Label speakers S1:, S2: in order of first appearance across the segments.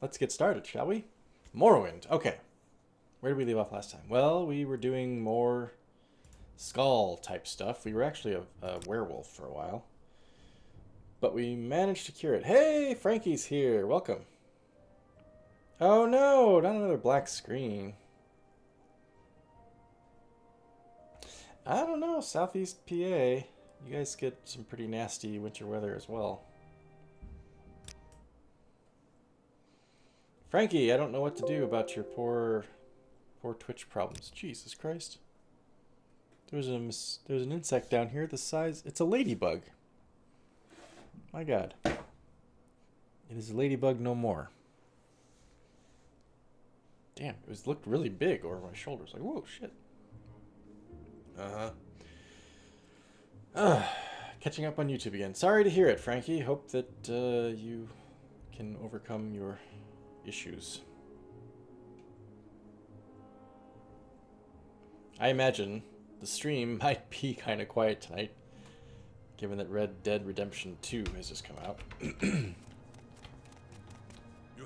S1: Let's get started, shall we? Morrowind. Okay. Where did we leave off last time? Well, we were doing more skull type stuff. We were actually a werewolf for a while. But we managed to cure it. Hey, Frankie's here. Welcome. Oh no, not another black screen. I don't know, Southeast PA. You guys get some pretty nasty winter weather as well. Frankie, I don't know what to do about your poor Twitch problems. Jesus Christ. There's an insect down here the size... It's a ladybug. My God. It is a ladybug no more. Damn, it looked really big over my shoulders. Like, whoa, shit. Catching up on YouTube again. Sorry to hear it, Frankie. Hope that you can overcome your issues. I imagine the stream might be kind of quiet tonight, given that Red Dead Redemption 2 has just come out.
S2: You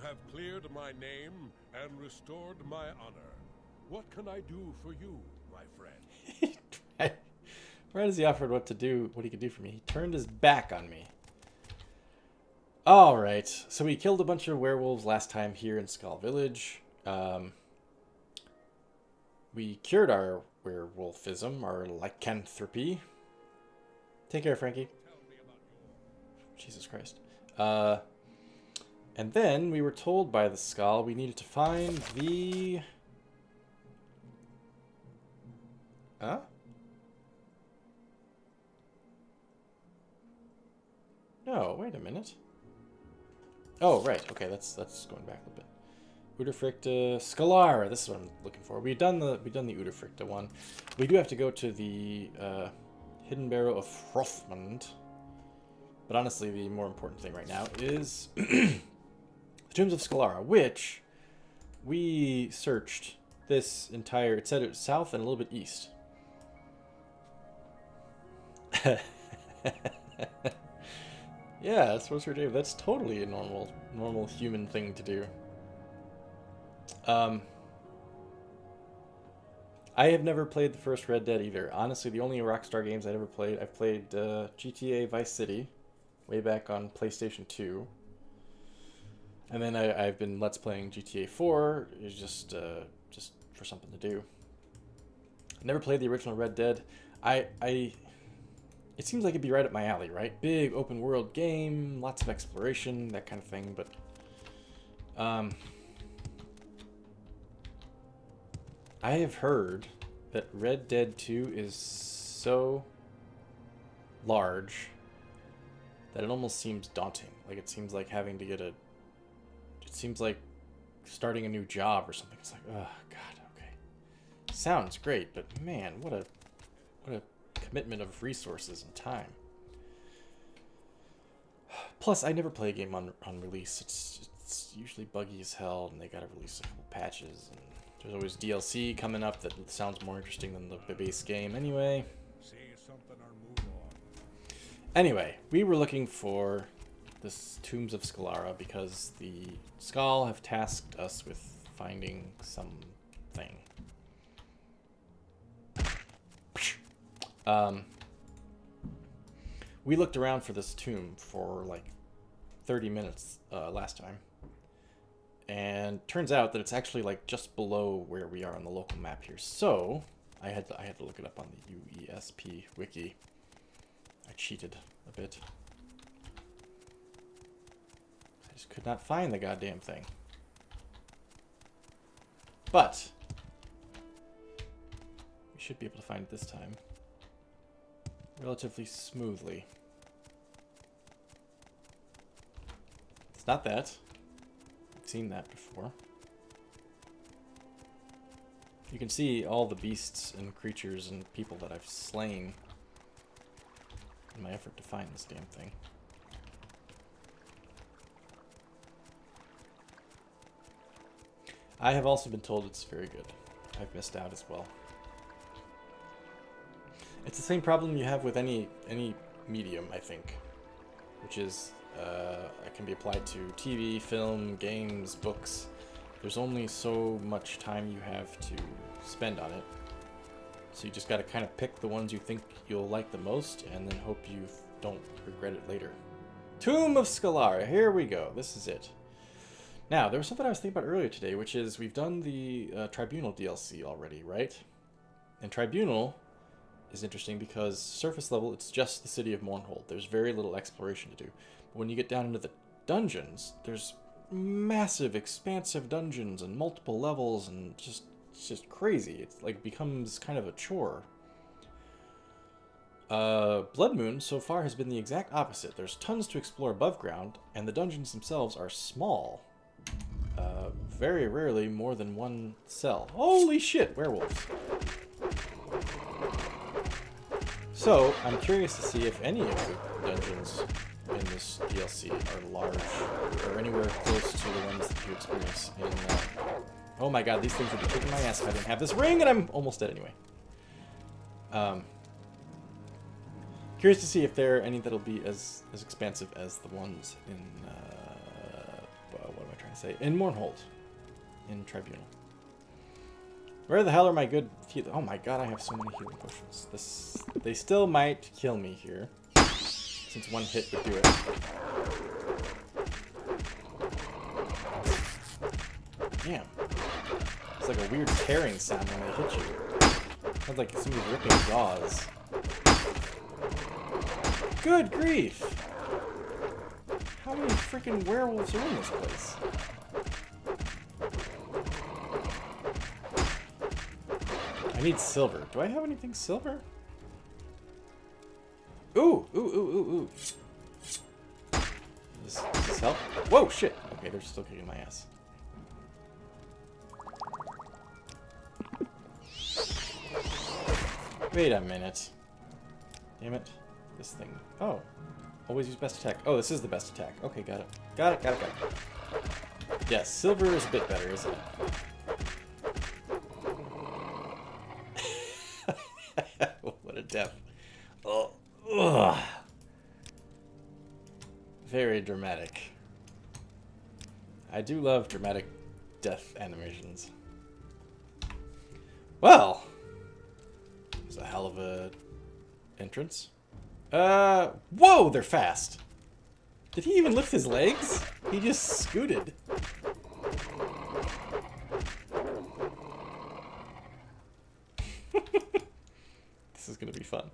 S2: have cleared my name and restored my honor. What can I do for you, my friend?
S1: Right as he offered what he could do for me, he turned his back on me. Alright, so we killed a bunch of werewolves last time here in Skull Village. We cured our werewolfism, our lycanthropy. Take care, Frankie. Jesus Christ. And then we were told by the skull we needed to find the... Huh? No, wait a minute. Oh, right. Okay, that's going back a little bit. Udafricta Scalara. This is what I'm looking for. We've done the Udafricta one. We do have to go to the Hidden Barrow of Frothmund. But honestly, the more important thing right now is the Tombs of Scalara, which we searched this entire... It said it was south and a little bit east. Yeah, that's what we're doing. That's totally a normal human thing to do. I have never played the first Red Dead either. Honestly, the only Rockstar games I've ever played, I've played GTA Vice City, way back on PlayStation 2. And then I've been Let's playing GTA 4, it's just for something to do. I never played the original Red Dead. It seems like it'd be right up my alley, right? Big open world game, lots of exploration, that kind of thing, but I have heard that Red Dead 2 is so large that it almost seems daunting. Like it seems like having to it seems like starting a new job or something. It's like, oh God, okay. Sounds great, but man, what a commitment of resources and time. Plus, I never play a game on release. It's usually buggy as hell, and they gotta release a couple patches, and there's always DLC coming up that sounds more interesting than the base game. Anyway, we were looking for this Tombs of Scalara because the Skull have tasked us with finding something. We looked around for this tomb for like 30 minutes last time, and turns out that it's actually like just below where we are on the local map here. So I had to look it up on the UESP wiki. I cheated a bit. I just could not find the goddamn thing. But we should be able to find it this time relatively smoothly. It's not that. I've seen that before. You can see all the beasts and creatures and people that I've slain in my effort to find this damn thing. I have also been told it's very good. I've missed out as well. It's the same problem you have with any medium, I think, which is It can be applied to TV, film, games, books. There's only so much time you have to spend on it. So you just got to kind of pick the ones you think you'll like the most and then hope you don't regret it later. Tomb of Scalara. Here we go. This is it. Now, there was something I was thinking about earlier today, which is we've done the Tribunal DLC already, right? And Tribunal is interesting because surface level, it's just the city of Mournhold. There's very little exploration to do. But when you get down into the dungeons, there's massive, expansive dungeons and multiple levels and it's just crazy. It's like becomes kind of a chore. Blood Moon so far has been the exact opposite. There's tons to explore above ground, and the dungeons themselves are small. Very rarely more than one cell. Holy shit, werewolves. So, I'm curious to see if any of the dungeons in this DLC are large, or anywhere close to the ones that you experience in... Oh my god, these things would be kicking my ass if I didn't have this ring, and I'm almost dead anyway. Curious to see if there are any that'll be as expansive as the ones in... what am I trying to say? In Mournhold. In Tribunal. Where the hell are my good... Oh my god, I have so many healing potions. They still might kill me here. Since one hit would do it. Damn. It's like a weird tearing sound when they hit you. Sounds like somebody's ripping gauze. Good grief! How many freaking werewolves are in this place? I need silver. Do I have anything silver? Ooh! Ooh, ooh, ooh, ooh. Does this help? Whoa, shit! Okay, they're still kicking my ass. Wait a minute. Damn it. This thing. Oh. Always use best attack. Oh, this is the best attack. Okay, got it. Got it, got it, got it. Yes, silver is a bit better, isn't it? What a death. Oh. Ugh. Very dramatic. I do love dramatic death animations. Well. It was a hell of a entrance. Whoa, they're fast. Did he even lift his legs? He just scooted. This is gonna be fun.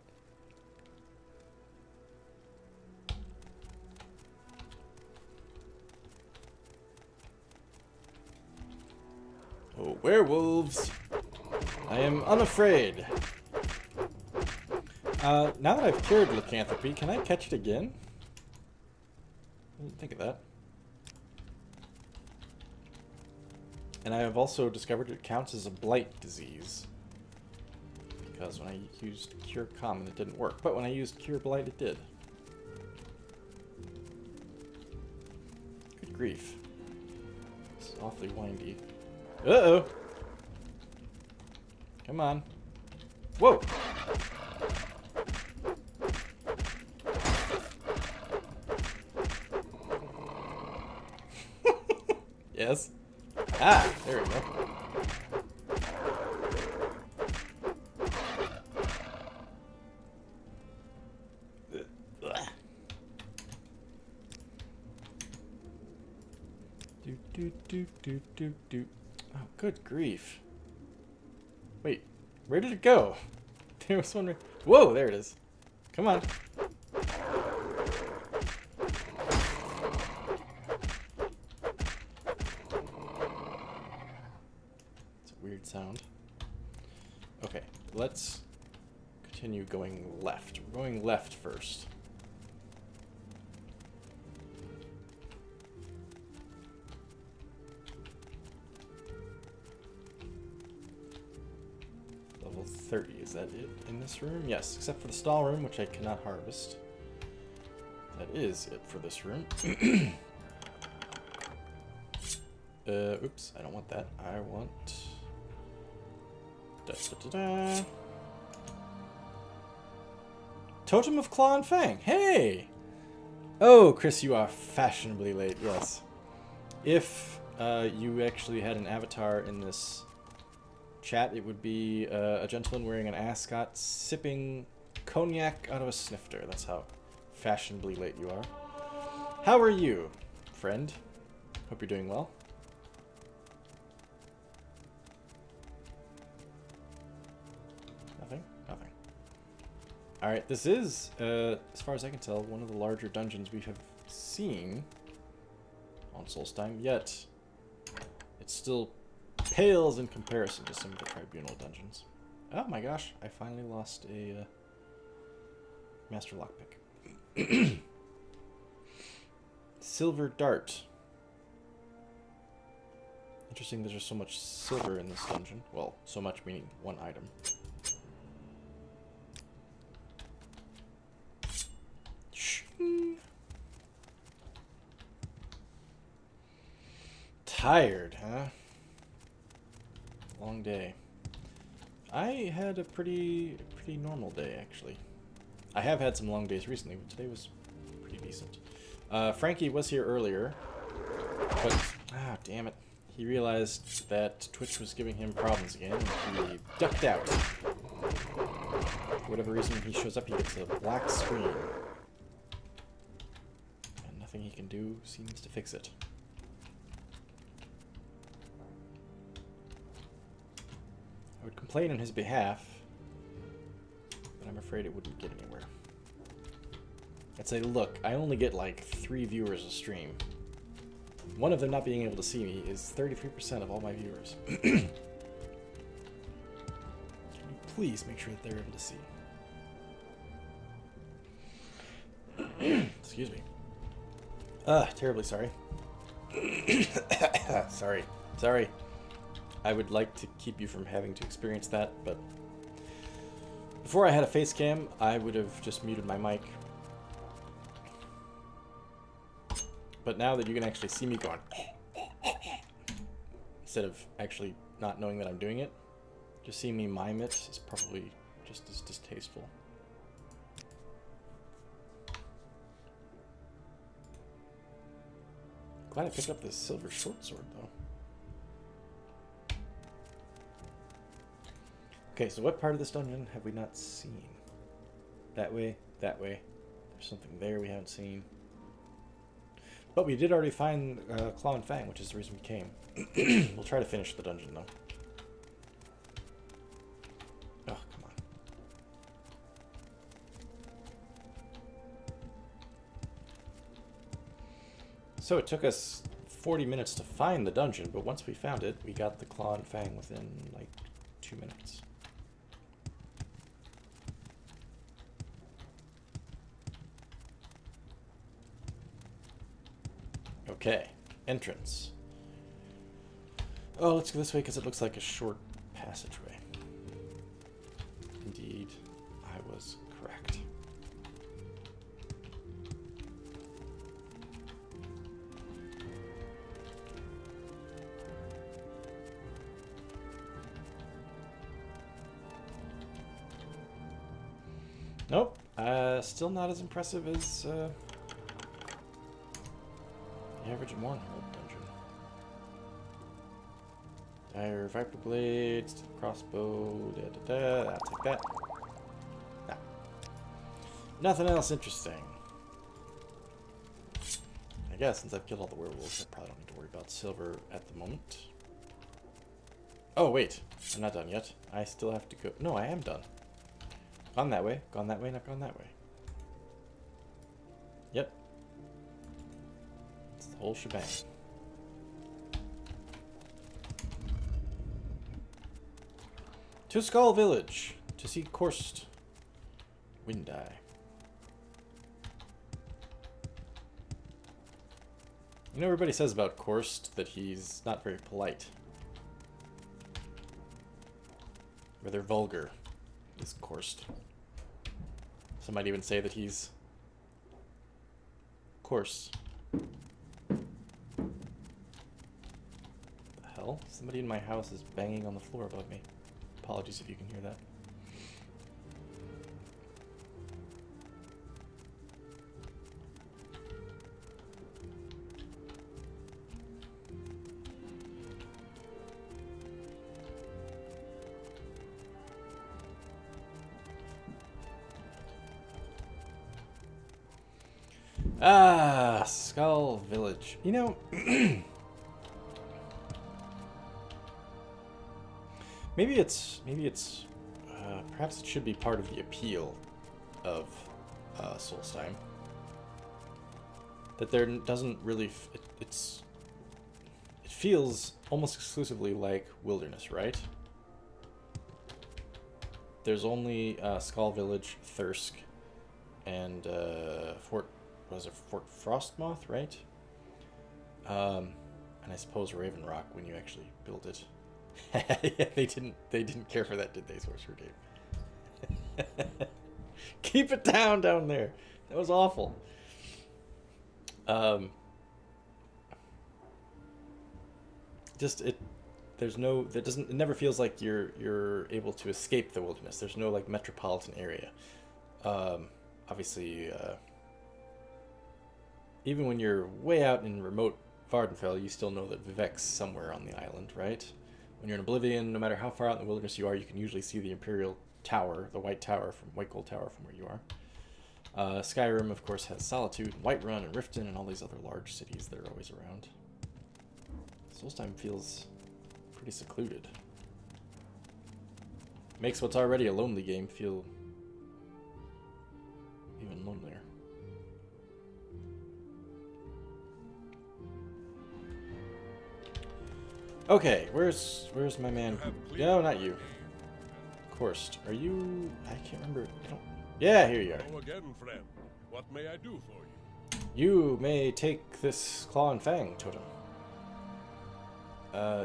S1: Oh, werewolves! I am unafraid. Now that I've cured lycanthropy, can I catch it again? I didn't think of that. And I have also discovered it counts as a blight disease. Because when I used Cure Common, it didn't work. But when I used Cure Blight, it did. Good grief. It's awfully windy. Uh-oh! Come on. Whoa! Yes. Ah, there we go. Do. Oh, good grief. Wait, where did it go? There was one. Whoa, there it is. Come on. Sound. Okay, let's continue going left. We're going left first. Level 30, is that it in this room? Yes, except for the stall room, which I cannot harvest. That is it for this room. Oops, I don't want that. I want... Da-da-da-da. Totem of Claw and Fang. Hey! Oh, Chris, you are fashionably late, yes. If you actually had an avatar in this chat, it would be a gentleman wearing an ascot sipping cognac out of a snifter. That's how fashionably late you are. How are you, friend? Hope you're doing well. Nothing? Nothing. Alright, this is, as far as I can tell, one of the larger dungeons we have seen on Solstheim, yet it still pales in comparison to some of the Tribunal dungeons. Oh my gosh, I finally lost a Master Lockpick. Silver Dart. Interesting there's so much silver in this dungeon. Well, so much meaning one item. Tired, huh? Long day. I had a pretty normal day, actually. I have had some long days recently, but today was pretty decent. Frankie was here earlier, but damn it. He realized that Twitch was giving him problems again, and he ducked out. For whatever reason, when he shows up, he gets a black screen. And nothing he can do seems to fix it. I would complain on his behalf, but I'm afraid it wouldn't get anywhere. I'd say, look, I only get like 3 viewers a stream. One of them not being able to see me is 33% of all my viewers. Can you please make sure that they're able to see? Excuse me. Terribly sorry. Sorry. I would like to keep you from having to experience that, but before I had a face cam, I would have just muted my mic. But now that you can actually see me going, instead of actually not knowing that I'm doing it, just seeing me mime it is probably just as distasteful. Glad I picked up this silver short sword, though. Okay, so what part of this dungeon have we not seen? That way, that way. There's something there we haven't seen. But we did already find Claw and Fang, which is the reason we came. We'll try to finish the dungeon, though. Oh, come on. So it took us 40 minutes to find the dungeon, but once we found it, we got the Claw and Fang within, like, 2 minutes. Okay, entrance. Oh, let's go this way because it looks like a short passageway. Indeed, I was correct. Nope, still not as impressive as the average Mournhold dungeon. Dire Viper Blades, crossbow, I'll take that. Nah. Nothing else interesting. I guess since I've killed all the werewolves, I probably don't need to worry about silver at the moment. Oh, wait. I'm not done yet. I still have to go. No, I am done. Gone that way, not gone that way. Yep. It's the whole shebang. To Skull Village to see Korst Windeye. You know, everybody says about Korst that he's not very polite. Rather vulgar is Korst. Some might even say that he's coarse. The hell? Somebody in my house is banging on the floor above me. Apologies if you can hear that. Ah, Skull Village. You know, perhaps it should be part of the appeal of Solstheim. That there doesn't really, it feels almost exclusively like wilderness, right? There's only Skull Village, Thirsk, and Fort Frostmoth, right? And I suppose Raven Rock when you actually build it. Yeah, they didn't care for that, did they, Sorcerer Dave? Keep it down there. That was awful. It never feels like you're able to escape the wilderness. There's no like metropolitan area. Obviously, even when you're way out in remote Vardenfell, you still know that Vivek's somewhere on the island, right? When you're in Oblivion, no matter how far out in the wilderness you are, you can usually see the Imperial Tower, the White Gold Tower from where you are. Skyrim, of course, has Solitude, Whiterun, and Riften, and all these other large cities that are always around. Solstheim feels pretty secluded. Makes what's already a lonely game feel even lonelier. Okay, where's my man? No, not you. Of course. Are you? I can't remember. Yeah, here you are.
S2: Hello again, friend. What may I do for you?
S1: You may take this Claw and Fang totem.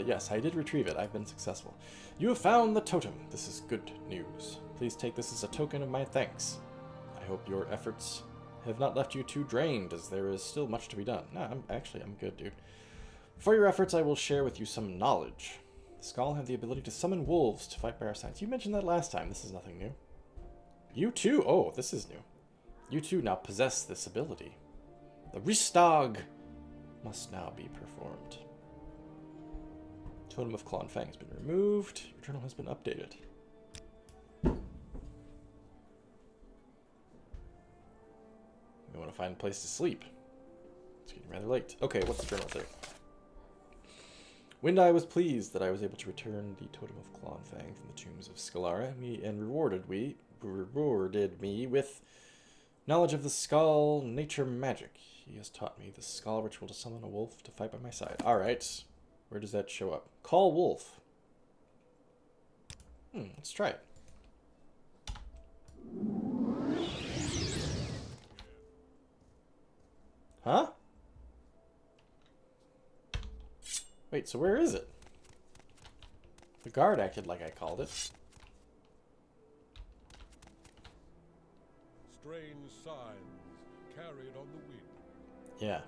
S1: Yes, I did retrieve it. I've been successful. You have found the totem. This is good news. Please take this as a token of my thanks. I hope your efforts have not left you too drained, as there is still much to be done. Nah, I'm good, dude. For your efforts, I will share with you some knowledge. The Skull have the ability to summon wolves to fight by our sides. You mentioned that last time. This is nothing new. You too? Oh, this is new. You too now possess this ability. The Ristag must now be performed. Totem of Claw and Fang has been removed. Your journal has been updated. We want to find a place to sleep. It's getting rather late. Okay, what's the journal say? Windeye was pleased that I was able to return the Totem of Claw and Fang from the tombs of Scalara, and rewarded me with knowledge of the Skull nature magic. He has taught me the Skull ritual to summon a wolf to fight by my side. Alright. Where does that show up? Call wolf. Let's try it. Huh? Wait, so where is it? The guard acted like I called it.
S2: Strange signs carried on the wind.
S1: Yeah.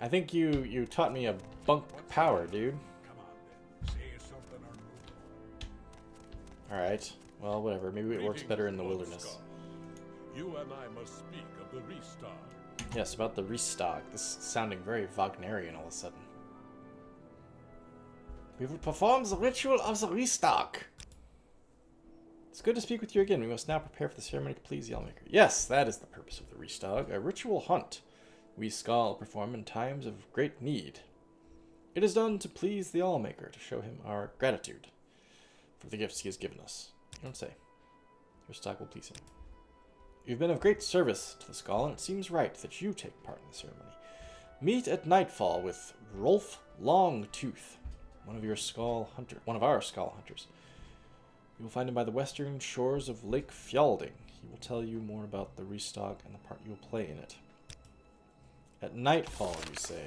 S1: I think you taught me a bunk power, dude.
S2: Come on then, say something or move.
S1: Alright. Well, whatever. Maybe it works better in the wilderness.
S2: Skull. You and I must speak of the Ristag.
S1: Yes, about the Ristag. This is sounding very Wagnerian all of a sudden. We will perform the ritual of the Ristag. It's good to speak with you again. We must now prepare for the ceremony to please the Allmaker. Yes, that is the purpose of the Ristag. A ritual hunt. We Skull perform in times of great need. It is done to please the Allmaker, to show him our gratitude for the gifts he has given us. You don't say. Ristag will please him. You've been of great service to the Skull, and it seems right that you take part in the ceremony. Meet at nightfall with Rolf Longtooth, one of our skull hunters. You will find him by the western shores of Lake Fjalding. He will tell you more about the Ristag and the part you will play in it. At nightfall, you say.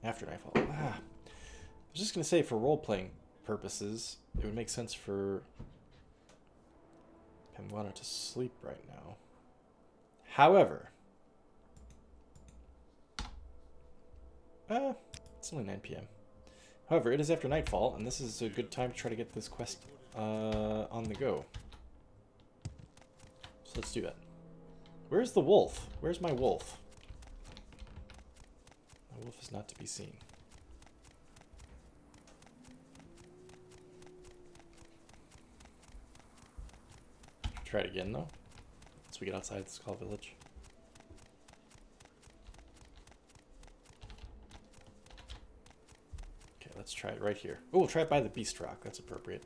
S1: After nightfall. I was just going to say, for role-playing purposes, it would make sense for Penguana to sleep right now. However, it's only 9 p.m. However, it is after nightfall, and this is a good time to try to get this quest on the go. So let's do that. Where's the wolf? Where's my wolf? My wolf is not to be seen. Try it again, though. once we get outside the Skull Village. Okay, let's try it right here. Oh, we'll try it by the Beast Rock. That's appropriate.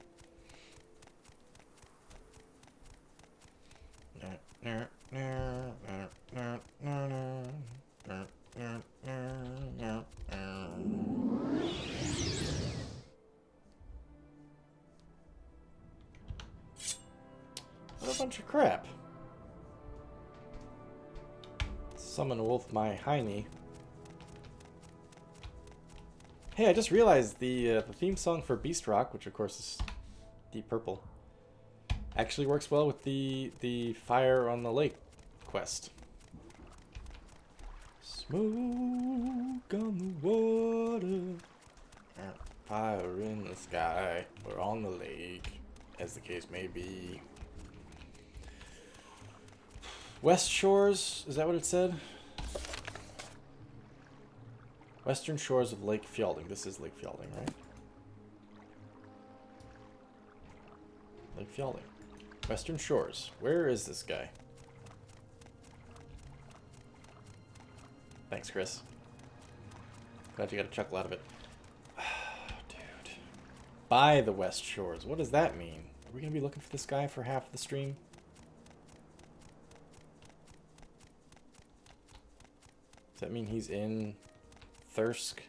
S1: What a bunch of crap. Summon Wolf my Heine. Hey, I just realized the theme song for Beast Rock, which of course is Deep Purple, actually works well with the Fire on the Lake quest. Smoke on the water, fire in the sky, or on the lake, as the case may be. West Shores, is that what it said? Western shores of Lake Fjelding. This is Lake Fjelding, right? Lake Fjelding. Western shores. Where is this guy? Thanks, Chris. Glad you got a chuckle out of it. Dude. By the West Shores. What does that mean? Are we going to be looking for this guy for half the stream? Does that mean he's in Thirsk?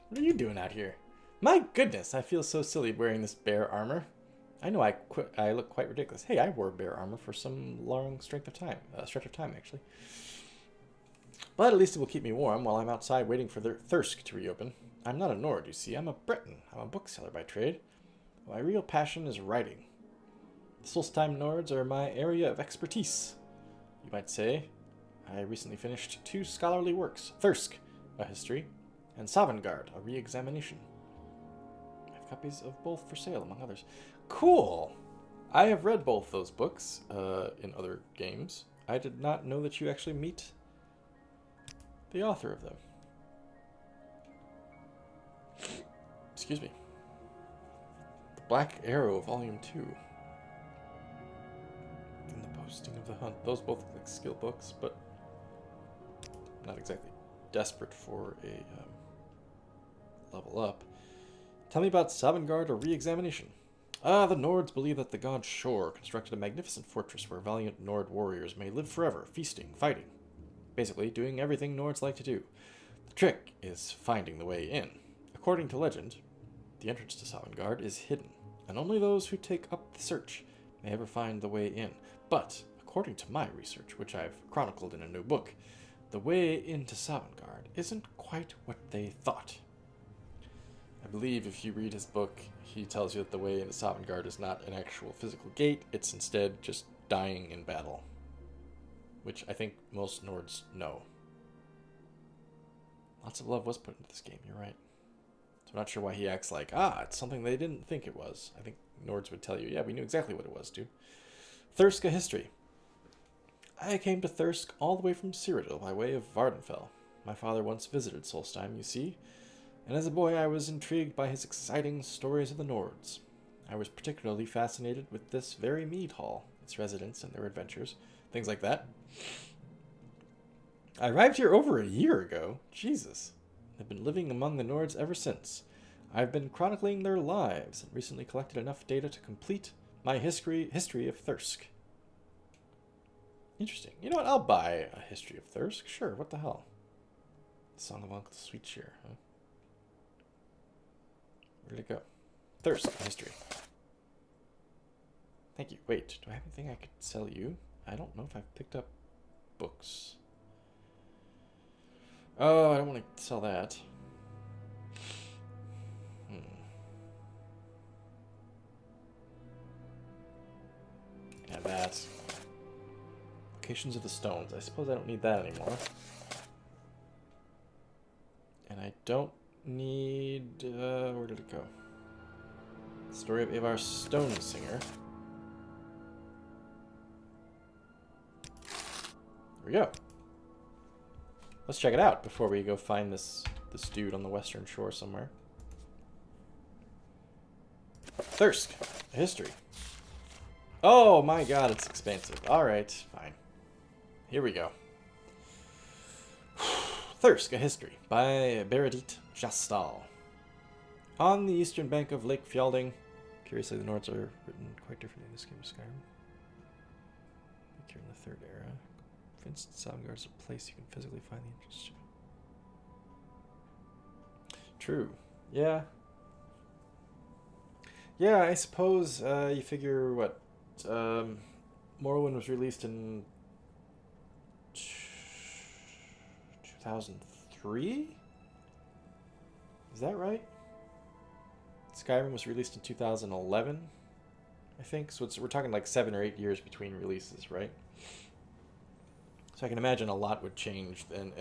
S1: What are you doing out here? My goodness, I feel so silly wearing this bear armor. I know I look quite ridiculous. Hey, I wore bear armor for some long stretch of time, actually. But at least it will keep me warm while I'm outside waiting for the Thirsk to reopen. I'm not a Nord, you see. I'm a Breton. I'm a bookseller by trade. My real passion is writing. The Solstheim Nords are my area of expertise, you might say. I recently finished 2 scholarly works, Thirsk, a history, and Sovngarde, a re-examination. I have copies of both for sale, among others. Cool! I have read both those books in other games. I did not know that you actually meet the author of them. Excuse me. The Black Arrow, Volume 2. And the Posting of the Hunt. Those both look like skill books, but not exactly desperate for a level up. Tell me about Sovngarde, a re-examination. The Nords believe that the god Shor constructed a magnificent fortress where valiant Nord warriors may live forever, feasting, fighting. Basically, doing everything Nords like to do. The trick is finding the way in. According to legend, the entrance to Sovngarde is hidden, and only those who take up the search may ever find the way in. But, according to my research, which I've chronicled in a new book, the way into Sovngarde isn't quite what they thought. I believe if you read his book, he tells you that the way into Sovngarde is not an actual physical gate, it's instead just dying in battle. Which I think most Nords know. Lots of love was put into this game, you're right. So I'm not sure why he acts like, it's something they didn't think it was. I think Nords would tell you, yeah, we knew exactly what it was, dude. Thirsk, a history. I came to Thirsk all the way from Cyrodiil by way of Vardenfell. My father once visited Solstheim, you see, and as a boy I was intrigued by his exciting stories of the Nords. I was particularly fascinated with this very mead hall, its residents and their adventures, things like that. I arrived here over a year ago. Jesus. I've been living among the Nords ever since. I've been chronicling their lives and recently collected enough data to complete my history of Thirsk. Interesting. You know what? I'll buy a history of Thirsk. Sure, what the hell? Song of Uncle Sweetshare, huh? Where'd it go? Thirsk, history. Thank you. Wait, do I have anything I could sell you? I don't know if I've picked up books. Oh, I don't want to sell that. And that. Locations of the Stones. I suppose I don't need that anymore. And I don't need... where did it go? Story of Avar Stonesinger. There we go. Let's check it out before we go find this dude on the western shore somewhere. Thirsk, a history. Oh my god, it's expensive. Alright, fine. Here we go. Thirsk, a history, by Beredit Jastal. On the eastern bank of Lake Fjelding, curiously the Nords are written quite differently in this game of Skyrim. Here in the Third Era, Vincent Sovngarde is a place you can physically find the entrance to. True. Yeah. Yeah, I suppose you figure what Morrowind was released in 2003? Is that right? Skyrim was released in 2011, I think. So we're talking like 7 or 8 years between releases, right? So I can imagine a lot would change then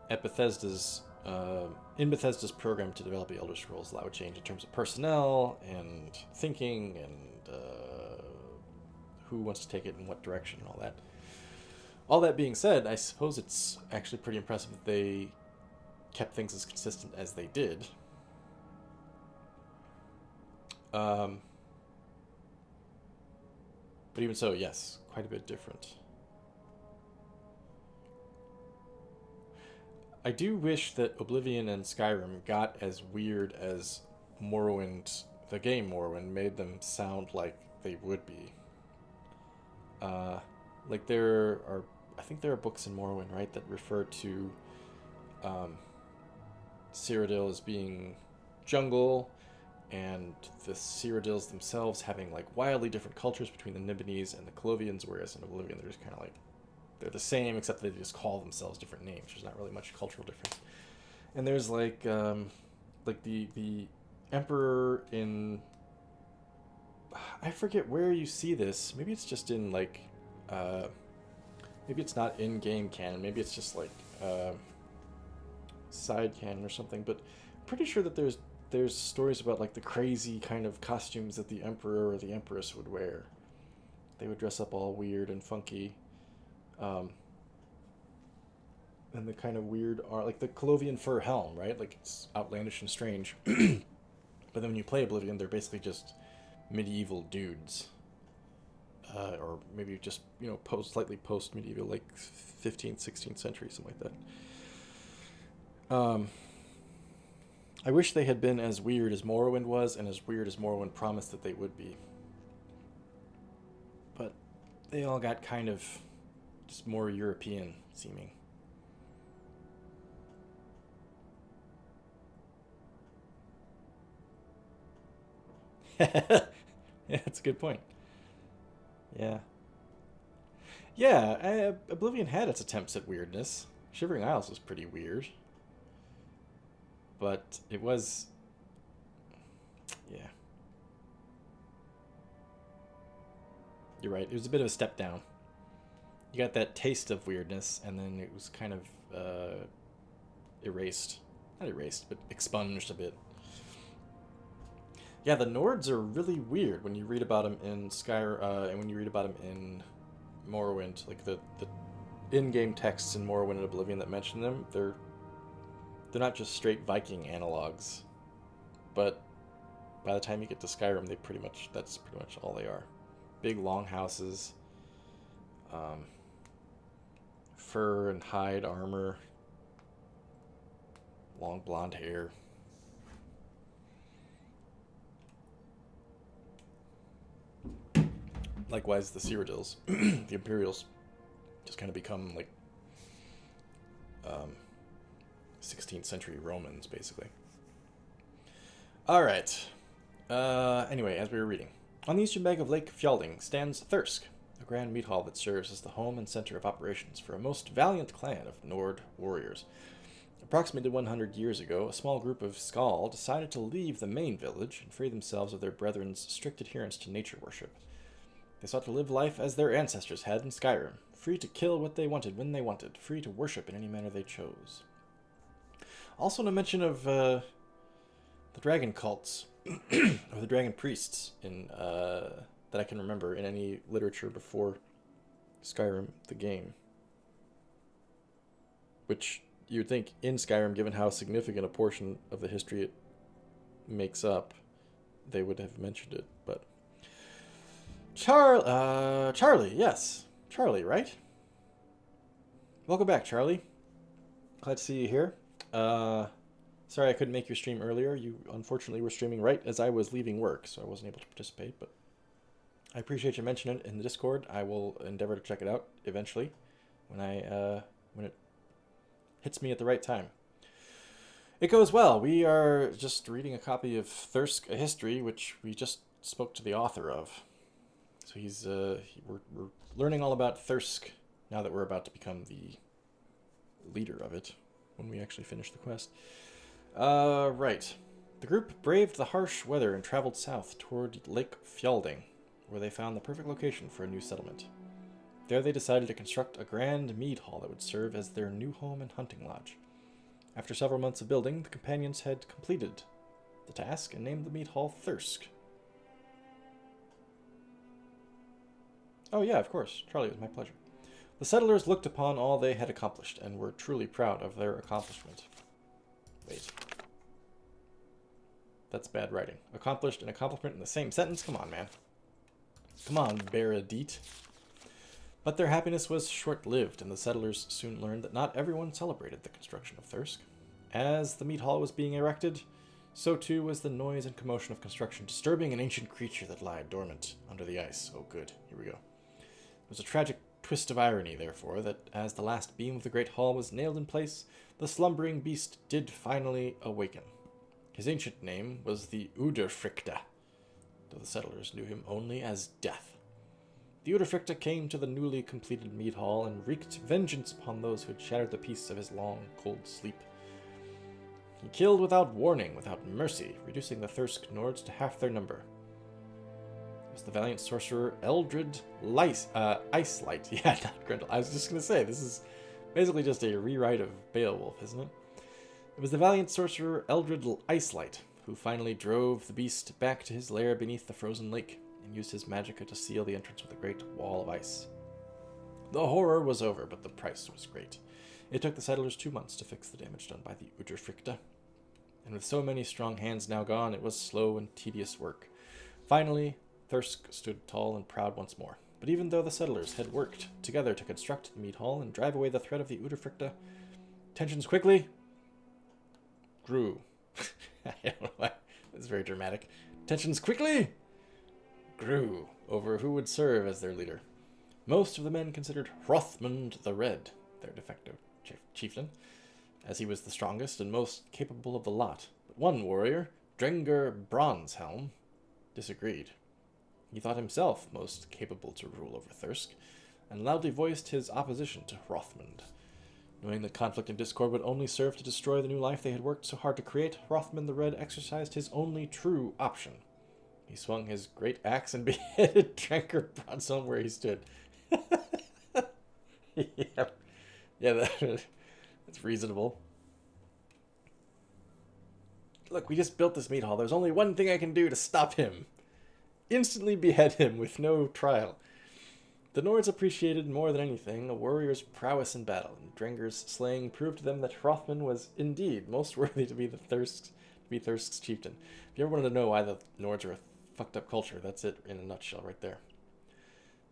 S1: at Bethesda's in Bethesda's program to develop the Elder Scrolls. A lot would change in terms of personnel and thinking and who wants to take it in what direction and all that. All that being said, I suppose it's actually pretty impressive that they kept things as consistent as they did. But even so, yes, quite a bit different. I do wish that Oblivion and Skyrim got as weird as Morrowind, the game Morrowind, made them sound like they would be. Like I think there are books in Morrowind, right, that refer to Cyrodiil as being jungle, and the Cyrodiils themselves having like wildly different cultures between the Nibonese and the Colovians, whereas in Oblivion they're just kind of like, they're the same except they just call themselves different names. There's not really much cultural difference. And there's like the Emperor in, I forget where you see this. Maybe it's just in like maybe it's not in game canon. Maybe it's just like side canon or something. But I'm pretty sure that there's stories about like the crazy kind of costumes that the Emperor or the Empress would wear. They would dress up all weird and funky. And the kind of weird are like the Colovian fur helm, right? Like it's outlandish and strange. But then when you play Oblivion, they're basically just medieval dudes. Or maybe just, slightly post-medieval, like 15th, 16th century, something like that. I wish they had been as weird as Morrowind was and as weird as Morrowind promised that they would be. But they all got kind of just more European seeming. Yeah, that's a good point. Yeah. Yeah, Oblivion had its attempts at weirdness. Shivering Isles was pretty weird. But it was... Yeah. You're right, it was a bit of a step down. You got that taste of weirdness, and then it was kind of erased. Not erased, but expunged a bit. Yeah, the Nords are really weird when you read about them in Skyrim, and when you read about them in Morrowind. Like the in-game texts in Morrowind and Oblivion that mention them, they're not just straight Viking analogs. But by the time you get to Skyrim, that's pretty much all they are. Big long houses, fur and hide armor, long blonde hair. Likewise, the Cyrodiils, the Imperials, just kind of become like 16th century Romans, basically. All right. Anyway, as we were reading, on the eastern bank of Lake Fjelding stands Thirsk, a grand meat hall that serves as the home and center of operations for a most valiant clan of Nord warriors. Approximately 100 years ago, a small group of Skald decided to leave the main village and free themselves of their brethren's strict adherence to nature worship. They sought to live life as their ancestors had in Skyrim, free to kill what they wanted when they wanted, free to worship in any manner they chose. Also no mention of the dragon cults, or the dragon priests in that I can remember in any literature before Skyrim, the game. Which you'd think in Skyrim, given how significant a portion of the history it makes up, they would have mentioned it. But Charlie, yes, Charlie, right? Welcome back, Charlie. Glad to see you here. Sorry I couldn't make your stream earlier. You unfortunately were streaming right as I was leaving work, so I wasn't able to participate, but I appreciate you mentioning it in the Discord. I will endeavor to check it out eventually when it hits me at the right time. It goes well. We are just reading a copy of Thirsk: A History, which we just spoke to the author of. So we're learning all about Thirsk now that we're about to become the leader of it when we actually finish the quest. Right. The group braved the harsh weather and traveled south toward Lake Fjelding, where they found the perfect location for a new settlement. There they decided to construct a grand mead hall that would serve as their new home and hunting lodge. After several months of building, the companions had completed the task and named the mead hall Thirsk. Oh yeah, of course. Charlie, it was my pleasure. The settlers looked upon all they had accomplished and were truly proud of their accomplishment. Wait. That's bad writing. Accomplished and accomplishment in the same sentence? Come on, man. Come on, Beredit. But their happiness was short-lived, and the settlers soon learned that not everyone celebrated the construction of Thirsk. As the meat hall was being erected, so too was the noise and commotion of construction, disturbing an ancient creature that lay dormant under the ice. Oh good, here we go. It was a tragic twist of irony, therefore, that as the last beam of the great hall was nailed in place, the slumbering beast did finally awaken. His ancient name was the Uderfricta, though the settlers knew him only as Death. The Uderfricta came to the newly completed mead hall and wreaked vengeance upon those who had shattered the peace of his long, cold sleep. He killed without warning, without mercy, reducing the Thirsk Nords to half their number. It was the valiant sorcerer Eldred Icelight. Yeah, not Grendel. I was just going to say, this is basically just a rewrite of Beowulf, isn't it? It was the valiant sorcerer Eldred Icelight who finally drove the beast back to his lair beneath the frozen lake and used his magicka to seal the entrance with a great wall of ice. The horror was over, but the price was great. It took the settlers 2 months to fix the damage done by the Uderfricta, and with so many strong hands now gone, it was slow and tedious work. Finally, Thirsk stood tall and proud once more. But even though the settlers had worked together to construct the mead hall and drive away the threat of the Uderfricta, tensions quickly grew. I don't know why. That's very dramatic. Tensions quickly grew over who would serve as their leader. Most of the men considered Hrothmund the Red their de facto chieftain, as he was the strongest and most capable of the lot. But one warrior, Drengr Bronzehelm, disagreed. He thought himself most capable to rule over Thirsk, and loudly voiced his opposition to Hrothmund. Knowing that conflict and discord would only serve to destroy the new life they had worked so hard to create, Hrothmund the Red exercised his only true option. He swung his great axe and beheaded Drengr Bronzehelm where he stood. Yeah, that's reasonable. Look, we just built this meat hall. There's only one thing I can do to stop him. Instantly behead him with no trial. The Nords appreciated more than anything a warrior's prowess in battle, and Drengr's slaying proved to them that Hrothmund was indeed most worthy to be Thirsk's chieftain. If you ever wanted to know why the Nords are a fucked up culture, that's it in a nutshell right there.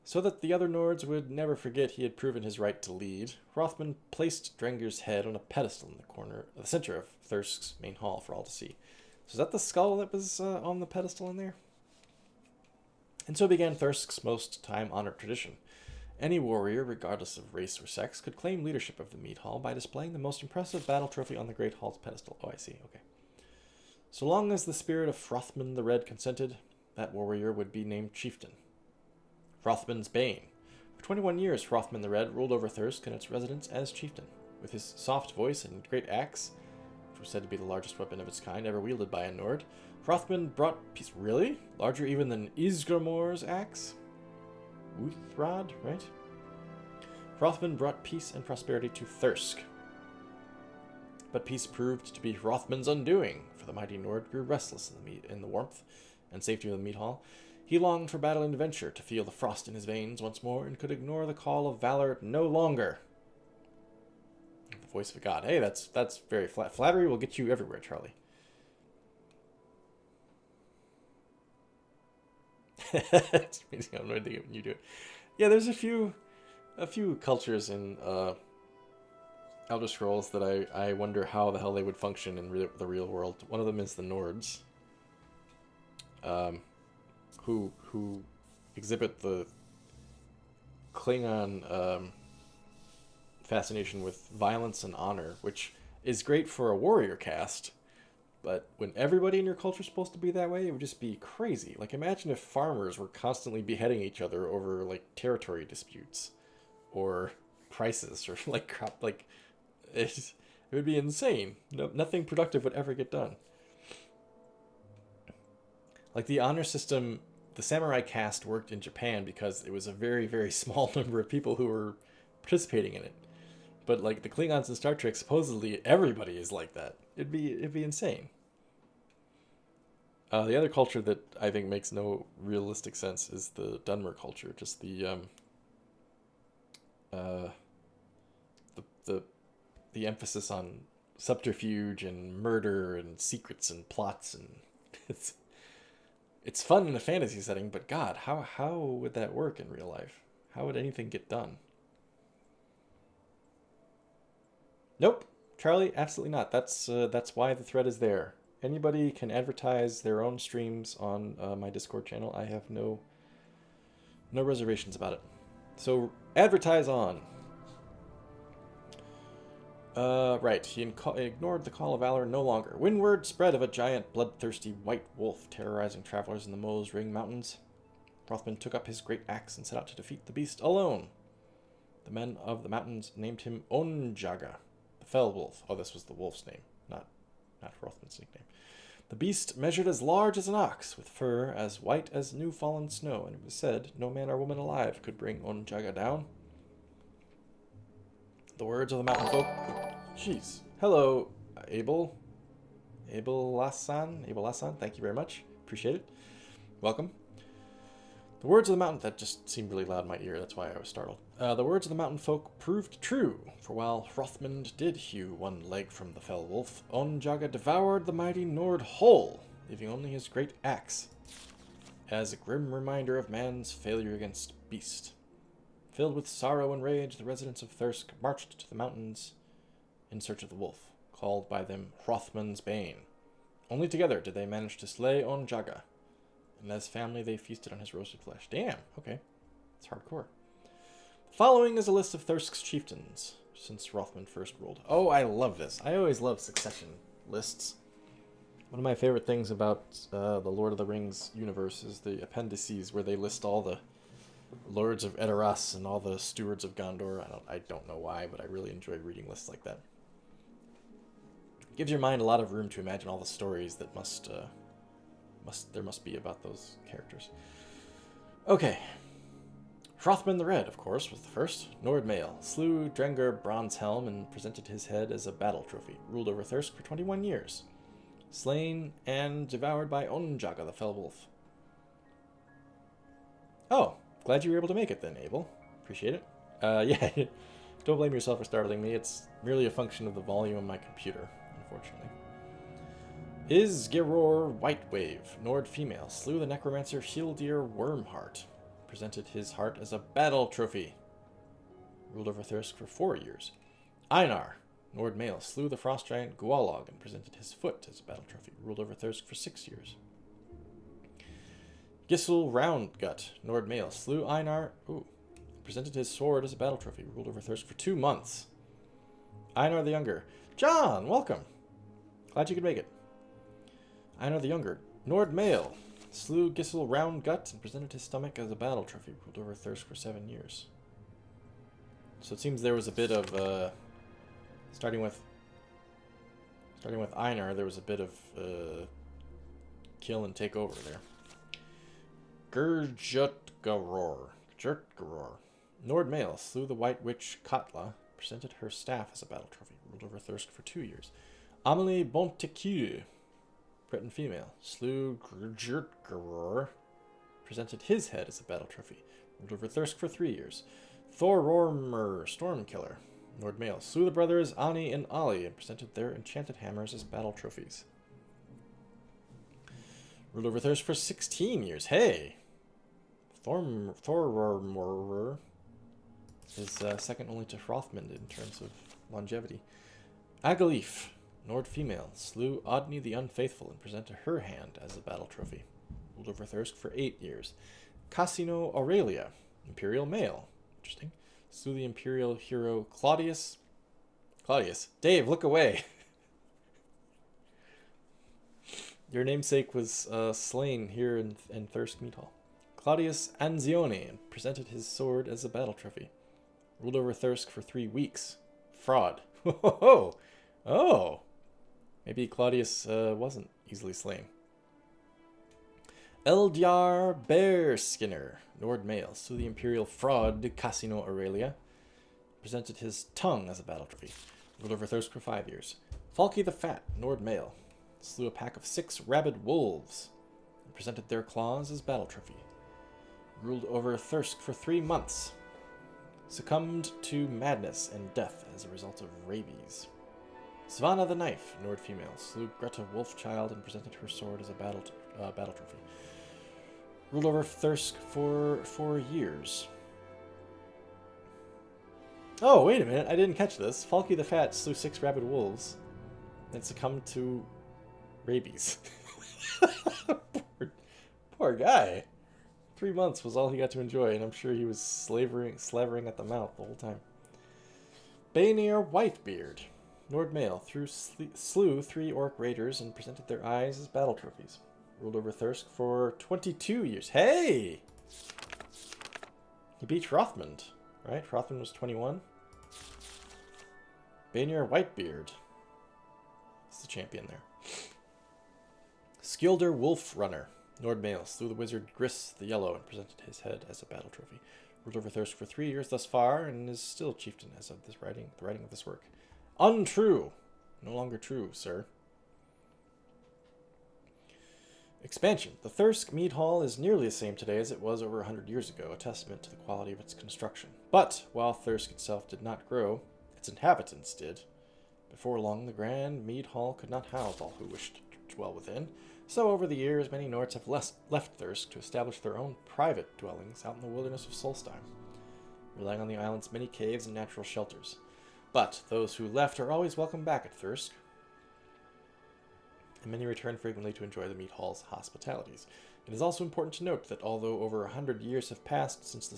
S1: So that the other Nords would never forget he had proven his right to lead, Hrothmund placed Drengr's head on a pedestal in the center of Thirsk's main hall for all to see. So is that the skull that was on the pedestal in there? And so began Thirsk's most time-honored tradition. Any warrior, regardless of race or sex, could claim leadership of the mead hall by displaying the most impressive battle trophy on the Great Hall's pedestal. Oh, I see, okay. So long as the spirit of Hrothmund the Red consented, that warrior would be named chieftain. Hrothmund's Bane. For 21 years, Hrothmund the Red ruled over Thirsk and its residents as chieftain. With his soft voice and great axe, which was said to be the largest weapon of its kind ever wielded by a Nord, Hrothmund brought peace. Really? Larger even than Ysgramor's axe? Uthrad, right? Hrothmund brought peace and prosperity to Thirsk. But peace proved to be Hrothmund's undoing, for the mighty Nord grew restless in the warmth and safety of the mead hall. He longed for battle and adventure, to feel the frost in his veins once more, and could ignore the call of valor no longer. The voice of a god. Hey, that's very flat. Flattery will get you everywhere, Charlie. It's amazing how annoyed they get when you do it. Yeah, there's a few cultures in Elder Scrolls that I wonder how the hell they would function in the real world. One of them is the Nords, who exhibit the Klingon fascination with violence and honor, which is great for a warrior caste. But when everybody in your culture is supposed to be that way, it would just be crazy. Like, imagine if farmers were constantly beheading each other over, like, territory disputes. Or prices, or, like, crop, like... It would be insane. No, nothing productive would ever get done. Like, the honor system, the samurai caste worked in Japan because it was a very, very small number of people who were participating in it. But, like, the Klingons in Star Trek, supposedly everybody is like that. It'd be insane. The other culture that I think makes no realistic sense is the Dunmer culture. Just the emphasis on subterfuge and murder and secrets and plots, and it's fun in a fantasy setting, but God, how would that work in real life? How would anything get done? Nope, Charlie, absolutely not. That's why the thread is there. Anybody can advertise their own streams on my Discord channel. I have no reservations about it. So advertise on. Right. He ignored the call of valor no longer. Windward spread of a giant, bloodthirsty white wolf terrorizing travelers in the Mo's Ring Mountains. Rothman took up his great axe and set out to defeat the beast alone. The men of the mountains named him Onjaga, the fell wolf. Oh, this was the wolf's name, not Rothman's nickname. The beast measured as large as an ox, with fur as white as new fallen snow, and it was said no man or woman alive could bring Onjaga down. The words of the mountain folk... Jeez. Hello, Abel. Abel Lassan, thank you very much. Appreciate it. Welcome. The words of the mountain... That just seemed really loud in my ear, that's why I was startled. The words of the mountain folk proved true, for while Hrothmund did hew one leg from the fell wolf, Onjaga devoured the mighty Nord whole, leaving only his great axe, as a grim reminder of man's failure against beast. Filled with sorrow and rage, the residents of Thirsk marched to the mountains in search of the wolf, called by them Hrothmund's Bane. Only together did they manage to slay Onjaga, and as family they feasted on his roasted flesh. Damn, okay. It's hardcore. Following is a list of Thirsk's chieftains, since Hrothmund first ruled. Oh, I love this. I always love succession lists. One of my favorite things about the Lord of the Rings universe is the appendices, where they list all the Lords of Edoras and all the Stewards of Gondor. I don't know why, but I really enjoy reading lists like that. It gives your mind a lot of room to imagine all the stories that there must be about those characters. Okay. Hrothmund the Red, of course, was the first. Nord male. Slew Drengr Bronzehelm and presented his head as a battle trophy. Ruled over Thirsk for 21 years. Slain and devoured by Onjaga the Fell Wolf. Oh. Glad you were able to make it then, Abel. Appreciate it. Yeah, don't blame yourself for startling me. It's merely a function of the volume of my computer, unfortunately. Isgeror Whitewave, Nord female, slew the necromancer Hildir Wormheart. Presented his heart as a battle trophy. Ruled over Thirsk for 4 years. Einar, Nord male, slew the frost giant Gualog and presented his foot as a battle trophy. Ruled over Thirsk for 6 years. Gisel Roundgut, Nord male, slew Einar, presented his sword as a battle trophy, ruled over Thirsk for 2 months. Einar the Younger. John, welcome. Glad you could make it. Einar the Younger, Nord male, slew Gisel Roundgut and presented his stomach as a battle trophy, ruled over Thirsk for 7 years. So it seems there was a bit of, starting with Einar, there was a bit of kill and take over there. Gurjutgaror. Nord male, slew the white witch Katla, presented her staff as a battle trophy, ruled over Thirsk for 2 years. Amelie Bontecu, Breton female, slew Gurjutgaror, presented his head as a battle trophy, ruled over Thirsk for 3 years. Thorormer, Stormkiller, Nord male, slew the brothers Ani and Ali and presented their enchanted hammers as battle trophies. Ruled over Thirsk for 16 years. Hey! Thormorr is second only to Hrothmund in terms of longevity. Agalif, Nord female, slew Odni the Unfaithful and presented her hand as a battle trophy. Ruled over Thirsk for 8 years. Cassino Aurelia, Imperial male. Interesting. Slew the Imperial hero Claudius. Dave, look away. Your namesake was slain here in Thirsk Mead Hall. Claudius Anzione and presented his sword as a battle trophy. Ruled over Thirsk for 3 weeks. Fraud. Oh. Maybe Claudius wasn't easily slain. Eldjar Bearskinner, Nord male, slew the Imperial fraud Cassino Aurelia. Presented his tongue as a battle trophy. Ruled over Thirsk for 5 years. Falky the Fat, Nord male, slew a pack of 6 rabid wolves and presented their claws as battle trophy. Ruled over Thirsk for 3 months. Succumbed to madness and death as a result of rabies. Svanna the Knife, Nord female, slew Greta Wolfchild and presented her sword as a battle trophy. Ruled over Thirsk for 4 years. Oh, wait a minute, I didn't catch this. Falky the Fat slew 6 rabid wolves and succumbed to rabies. Poor guy. 3 months was all he got to enjoy, and I'm sure he was slavering at the mouth the whole time. Baenir Whitebeard, Nord male, slew 3 orc raiders and presented their eyes as battle trophies. Ruled over Thirsk for 22 years. Hey! He beat Hrothmund, right? Hrothmund was 21. Baenir Whitebeard is the champion there. Skilder Wolf Runner, Nord male, slew the wizard Gris the Yellow and presented his head as a battle trophy. Ruled over Thirsk for 3 years thus far and is still chieftain as of the writing of this work. Untrue. No longer true, sir. Expansion. The Thirsk Mead Hall is nearly the same today as it was over 100 years ago, a testament to the quality of its construction. But, while Thirsk itself did not grow, its inhabitants did. Before long, the grand Mead Hall could not house all who wished to dwell within, so over the years, many Nords have left Thirsk to establish their own private dwellings out in the wilderness of Solstheim, relying on the island's many caves and natural shelters. But those who left are always welcome back at Thirsk, and many return frequently to enjoy the Mead Hall's hospitalities. It is also important to note that although over 100 years have passed since the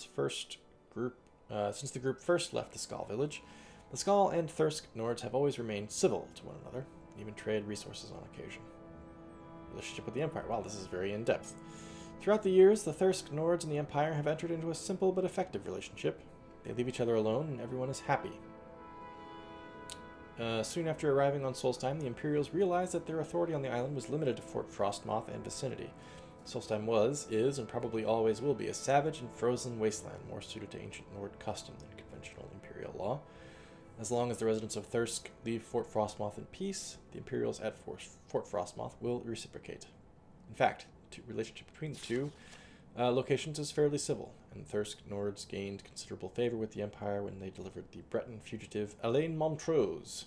S1: group first left the Skull village, the Skull and Thirsk Nords have always remained civil to one another, and even traded resources on occasion. Relationship with the Empire. Wow, this is very in-depth. Throughout the years, the Thirsk Nords and the Empire have entered into a simple but effective relationship. They leave each other alone, and everyone is happy. Soon after arriving on Solstheim, the Imperials realized that their authority on the island was limited to Fort Frostmoth and vicinity. Solstheim is, and probably always will be, a savage and frozen wasteland, more suited to ancient Nord custom than conventional Imperial law. As long as the residents of Thirsk leave Fort Frostmoth in peace, the Imperials at Fort Frostmoth will reciprocate. In fact, the relationship between the two locations is fairly civil, and Thirsk Nords gained considerable favor with the Empire when they delivered the Breton fugitive Alain Montrose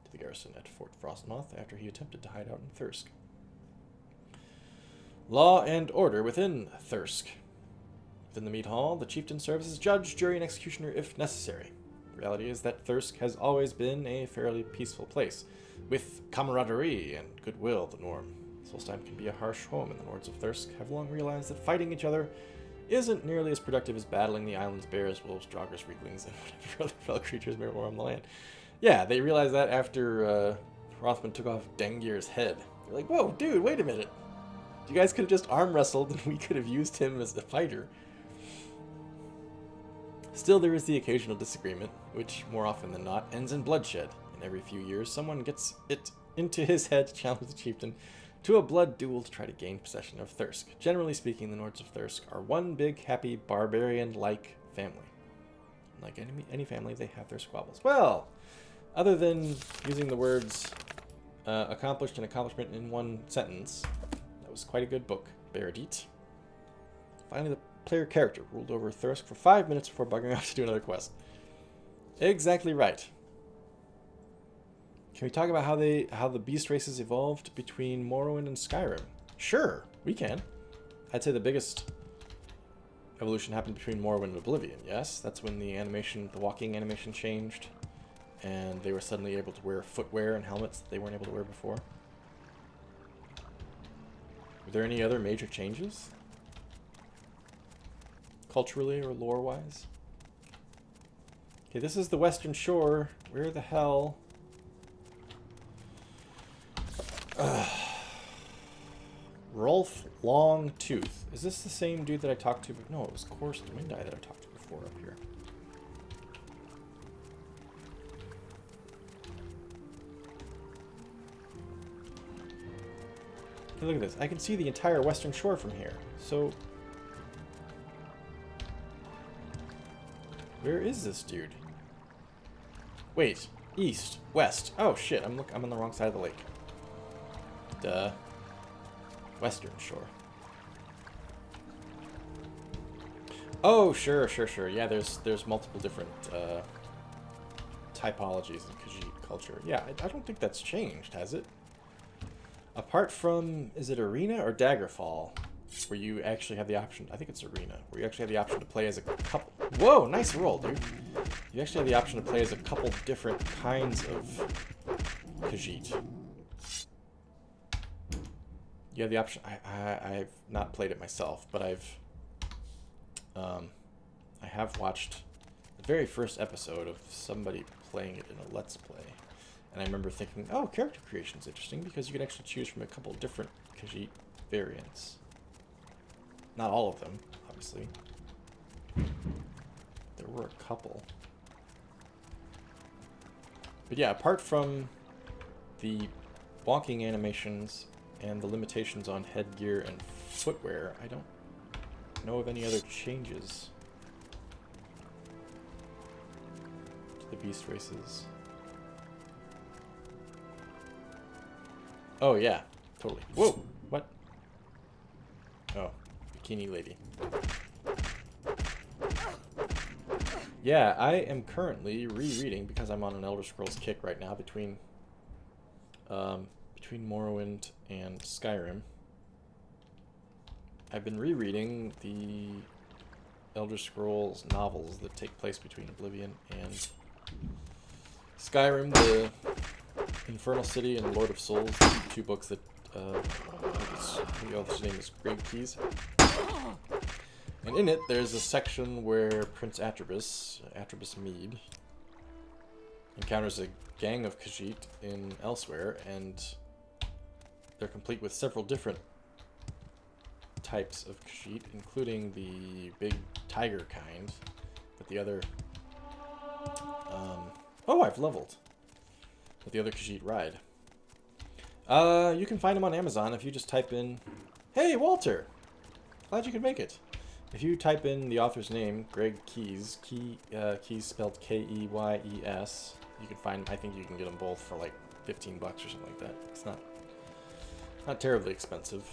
S1: to the garrison at Fort Frostmoth after he attempted to hide out in Thirsk. Law and order within Thirsk. Within the Mead Hall, the chieftain serves as judge, jury, and executioner if necessary. The reality is that Thirsk has always been a fairly peaceful place, with camaraderie and goodwill the norm. Solstheim can be a harsh home, and the Nords of Thirsk have long realized that fighting each other isn't nearly as productive as battling the island's bears, wolves, draugrs, weaklings, and whatever other fell creatures may roam the land. Yeah, they realized that after Hrothmund took off Dengir's head. They're like, whoa, dude, wait a minute. You guys could have just arm wrestled, and we could have used him as the fighter. Still, there is the occasional disagreement, which, more often than not, ends in bloodshed. And every few years, someone gets it into his head to challenge the chieftain to a blood duel to try to gain possession of Thirsk. Generally speaking, the Nords of Thirsk are one big, happy, barbarian-like family. Like any family, they have their squabbles. Well, other than using the words accomplished and accomplishment in one sentence, that was quite a good book, Beredit. Finally, the player character ruled over Thirsk for 5 minutes before buggering off to do another quest. Exactly right. Can we talk about how the beast races evolved between Morrowind and Skyrim? Sure, we can. I'd say the biggest evolution happened between Morrowind and Oblivion, yes? That's when the animation, the walking animation changed, and they were suddenly able to wear footwear and helmets that they weren't able to wear before. Were there any other major changes? Culturally or lore-wise? Okay, this is the Western Shore. Where the hell? Rolf Longtooth. Is this the same dude that I talked to? No, it was Korst Windeye that I talked to before up here. Okay, look at this. I can see the entire Western Shore from here. So, where is this dude? Wait, east, west. Oh shit, I'm on the wrong side of the lake. Duh. Western Shore. Oh, sure. Yeah, there's multiple different typologies in Khajiit culture. Yeah, I don't think that's changed, has it? Apart from, is it Arena or Daggerfall? Where you actually have the option, I think it's Arena, where you actually have the option to play as a couple. Whoa, nice roll, dude. You actually have the option to play as a couple different kinds of Khajiit. You have the option. I've not played it myself, but I have watched the very first episode of somebody playing it in a Let's Play, and I remember thinking, oh, character creation is interesting because you can actually choose from a couple different Khajiit variants. Not all of them, obviously. There were a couple. But yeah, apart from the walking animations and the limitations on headgear and footwear, I don't know of any other changes to the beast races. Oh yeah, totally. Whoa! What? Oh, bikini lady. Yeah, I am currently rereading, because I'm on an Elder Scrolls kick right now, between Morrowind and Skyrim. I've been rereading the Elder Scrolls novels that take place between Oblivion and Skyrim, the Infernal City and Lord of Souls, two books that the author's name is Greg Keyes. And in it, there's a section where Prince Atrebus Mead, encounters a gang of Khajiit in Elsewhere, and they're complete with several different types of Khajiit, including the big tiger kind, but the other... oh, I've leveled! But the other Khajiit ride. You can find them on Amazon if you just type in... Hey, Walter! Glad you could make it. If you type in the author's name, Greg Keyes, Keyes spelled K-E-Y-E-S, you can find, I think you can get them both for like $15 or something like that. It's not terribly expensive.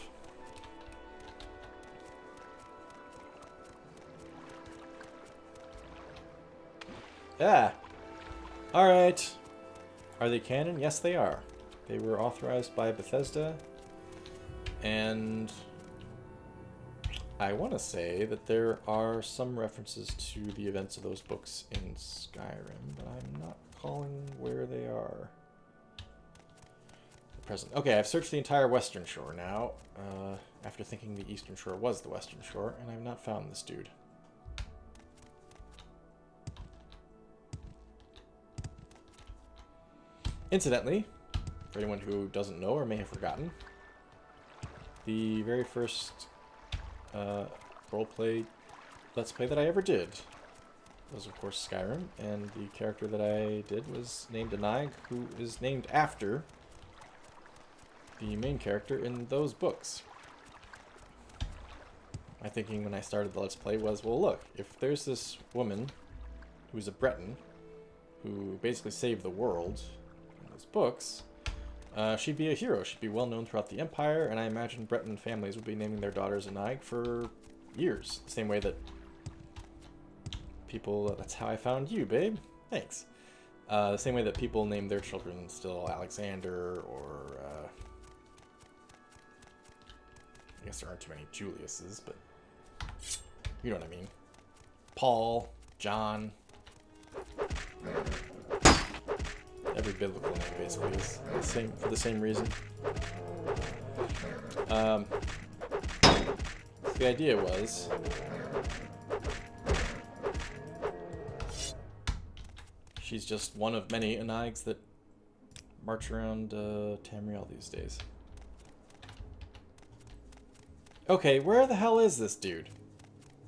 S1: Ah! Alright. Are they canon? Yes, they are. They were authorized by Bethesda, and I want to say that there are some references to the events of those books in Skyrim, but I'm not calling where they are at present. Okay, I've searched the entire Western Shore now, after thinking the Eastern Shore was the Western Shore, and I've not found this dude. Incidentally, for anyone who doesn't know or may have forgotten, the very first roleplay Let's Play that I ever did was, of course, Skyrim, and the character that I did was named Anag, who is named after the main character in those books. My thinking when I started the Let's Play was, well, look, if there's this woman who's a Breton who basically saved the world in those books, she'd be a hero. She'd be well known throughout the Empire, and I imagine Breton families would be naming their daughters Anag for years. The same way that people... That's how I found you, babe. Thanks. The same way that people name their children still Alexander, or... I guess there aren't too many Juliuses, but... You know what I mean. Paul, John. Every biblical name basically is the same for the same reason. So the idea was she's just one of many Anags that march around Tamriel these days. Okay, where the hell is this dude?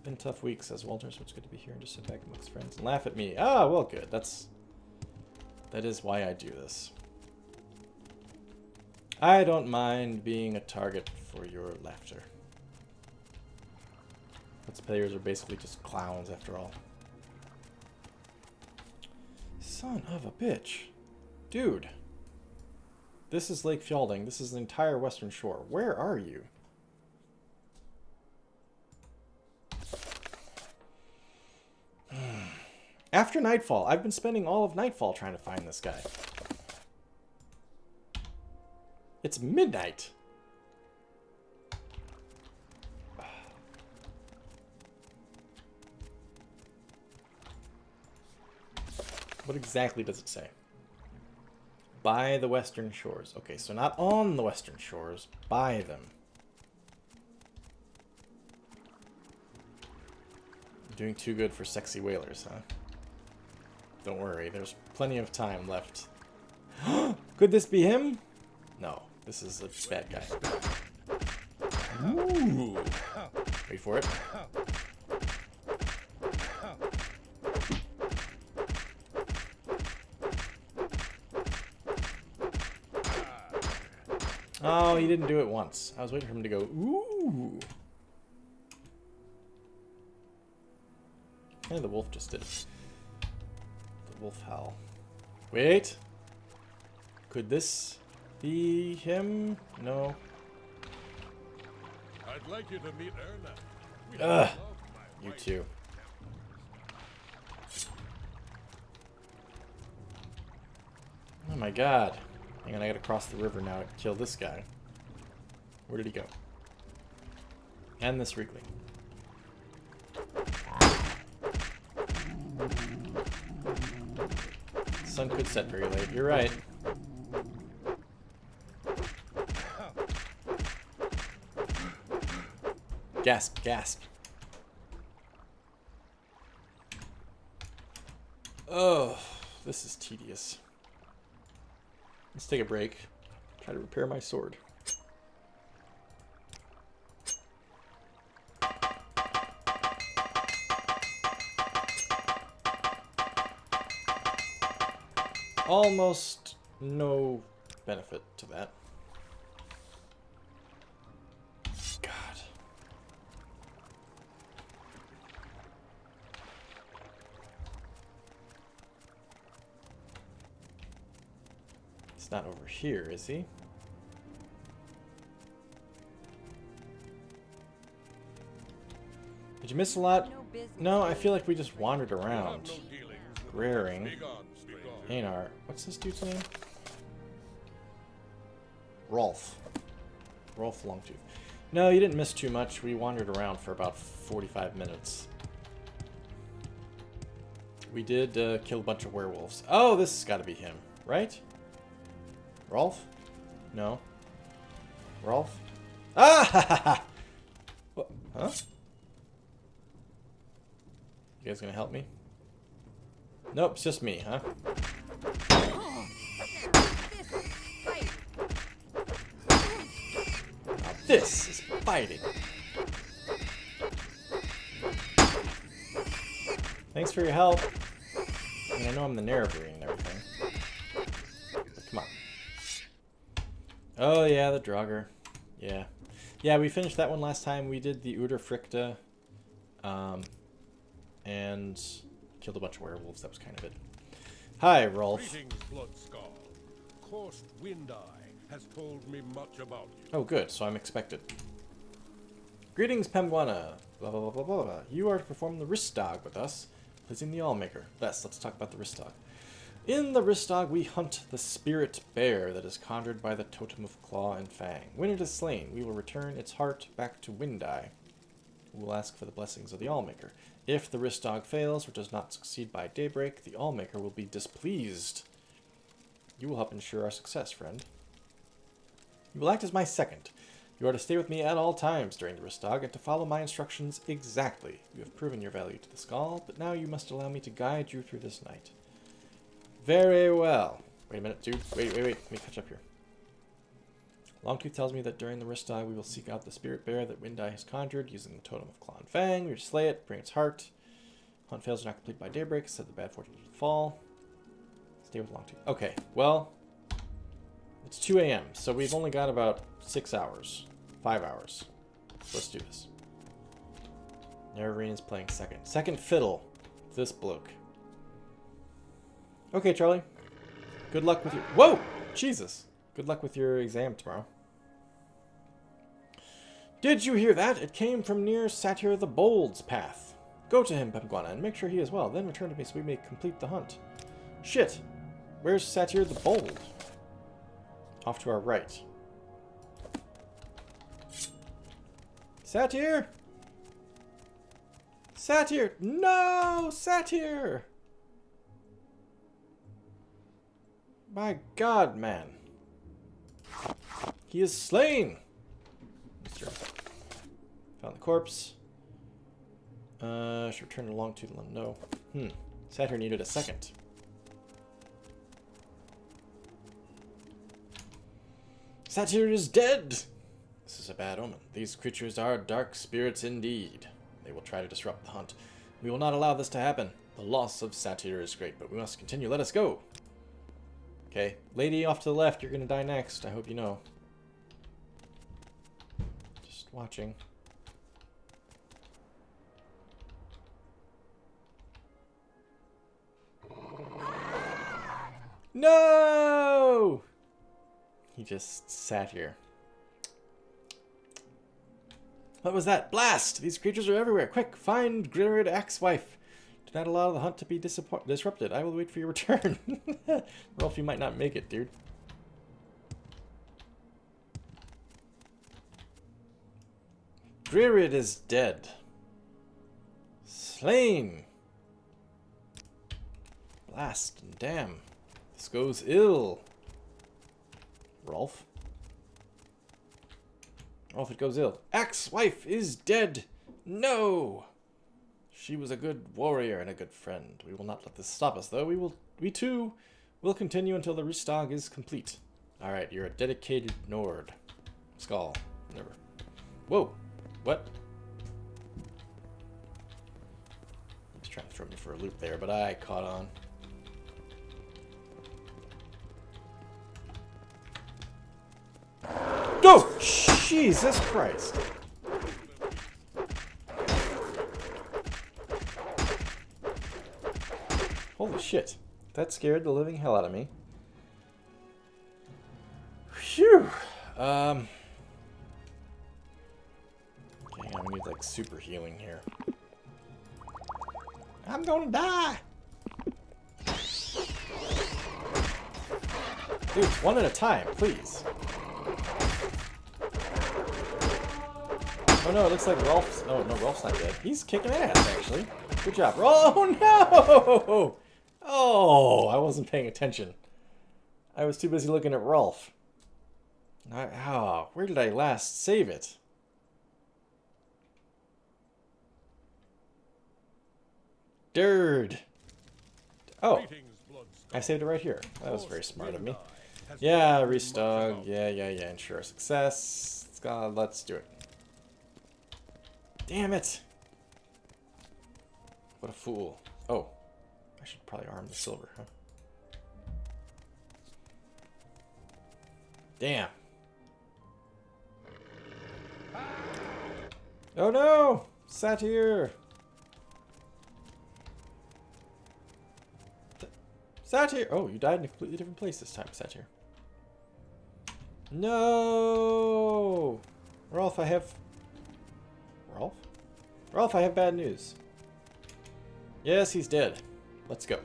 S1: Been a tough week, says Walter, so it's good to be here and just sit back amongst friends and laugh at me. Ah, well, good. That is why I do this. I don't mind being a target for your laughter. Its players are basically just clowns after all. Son of a bitch. Dude. This is Lake Fjelding. This is the entire western shore. Where are you? After Nightfall. I've been spending all of Nightfall trying to find this guy. It's midnight. What exactly does it say? By the western shores. Okay, so not on the western shores, by them. Doing too good for sexy whalers, huh? Don't worry, there's plenty of time left. Could this be him? No, this is a bad guy. Ooh. Wait for it. Oh, he didn't do it once. I was waiting for him to go, ooh. And the wolf just did it. The wolf howl. Wait. Could this be him? No.
S2: I'd like you to meet Erna.
S1: Ugh. You too. Oh my god. Hang on, I gotta cross the river now to kill this guy. Where did he go? And this weakling. Sun could set very late. You're right. Gasp, gasp. Oh, this is tedious. Let's take a break. Try to repair my sword. Almost no benefit to that. God. It's not over here, is he? Did you miss a lot? No, I feel like we just wandered around. Raring. Anar. What's this dude's name? Rolf. Rolf Longtooth. No, you didn't miss too much. We wandered around for about 45 minutes. We did kill a bunch of werewolves. Oh, this has got to be him, right? Rolf? No. Rolf? Ah! Ha, ha, ha. What? Huh? You guys gonna help me? Nope, it's just me, huh? Now this is fighting. Thanks for your help. I mean, I know I'm the narrator and everything. But come on. Oh yeah, the Draugr. Yeah. Yeah, we finished that one last time. We did the Uderfricta. And killed a bunch of werewolves. That was kind of it. Hi, Rolf.
S2: Greetings, Bloodskull. Corst Windeye has told me much about you.
S1: Oh, good. So I'm expected. Greetings, Pemguana. Blah, blah, blah, blah, blah, blah. You are to perform the Ristog with us, pleasing the Allmaker. Let's talk about the Ristog. In the Ristog, we hunt the spirit bear that is conjured by the totem of claw and fang. When it is slain, we will return its heart back to Windeye. we will ask for the blessings of the Allmaker. If the Ristog fails or does not succeed by daybreak, the Allmaker will be displeased. You will help ensure our success, friend. You will act as my second. You are to stay with me at all times during the Ristog and to follow my instructions exactly. You have proven your value to the Skull, but now you must allow me to guide you through this night. Very well. Wait a minute, dude. Wait. Let me catch up here. Longtooth tells me that during the Ristog we will seek out the spirit bear that Windeye has conjured using the totem of Claw and Fang. We will slay it, bring its heart. Hunt fails are not complete by daybreak, said the bad fortune will fall. Stay with Longtooth. Okay, well, it's 2 a.m., so we've only got about 6 hours. 5 hours. Let's do this. Nerevarine is playing second. Second fiddle. This bloke. Okay, Charlie. Good luck with your... Whoa! Jesus! Good luck with your exam tomorrow. Did you hear that? It came from near Satyr the Bold's path. Go to him, Pemguana, and make sure he is well. Then return to me so we may complete the hunt. Shit! Where's Satyr the Bold? Off to our right. Satyr! Satyr! No! Satyr! My god, man. He is slain! Found the corpse. Should return to Longtooth and let him know. Satyr needed a second. Satyr is dead! This is a bad omen. These creatures are dark spirits indeed. They will try to disrupt the hunt. We will not allow this to happen. The loss of Satyr is great, but we must continue. Let us go! Okay, lady off to the left, you're gonna die next. I hope you know. Just watching. No! He just sat here. What was that? Blast! These creatures are everywhere. Quick, find Grilrid Axewife. Do not allow the hunt to be disrupted. I will wait for your return. Rolf, you might not make it, dude. Grilrid is dead. Slain. Blast and damn. This goes ill. Rolf? Rolf, it goes ill. Axewife is dead. No! She was a good warrior and a good friend. We will not let this stop us, though. We too will continue until the Ristog is complete. Alright, you're a dedicated Nord. Skull. Never. Whoa! What? He's trying to throw me for a loop there, but I caught on. Go! Jesus Christ! Holy shit. That scared the living hell out of me. Phew! Okay, we need like super healing here. I'm gonna die! Dude, one at a time, please. Oh no, it looks like Rolf's... Oh no, Rolf's not dead. He's kicking ass, actually. Good job. Oh no! Oh, I wasn't paying attention. I was too busy looking at Rolf. Oh, where did I last save it? Dird. Oh, I saved it right here. That was very smart of me. Yeah, Ristog. Yeah. Ensure success. Let's do it. Damn it. What a fool. Oh, I should probably arm the silver, huh? Damn. Oh no! Satyr! Satyr! Oh, you died in a completely different place this time, Satyr. No! Rolf, I have... Rolf? Rolf, I have bad news. Yes, he's dead. Let's go.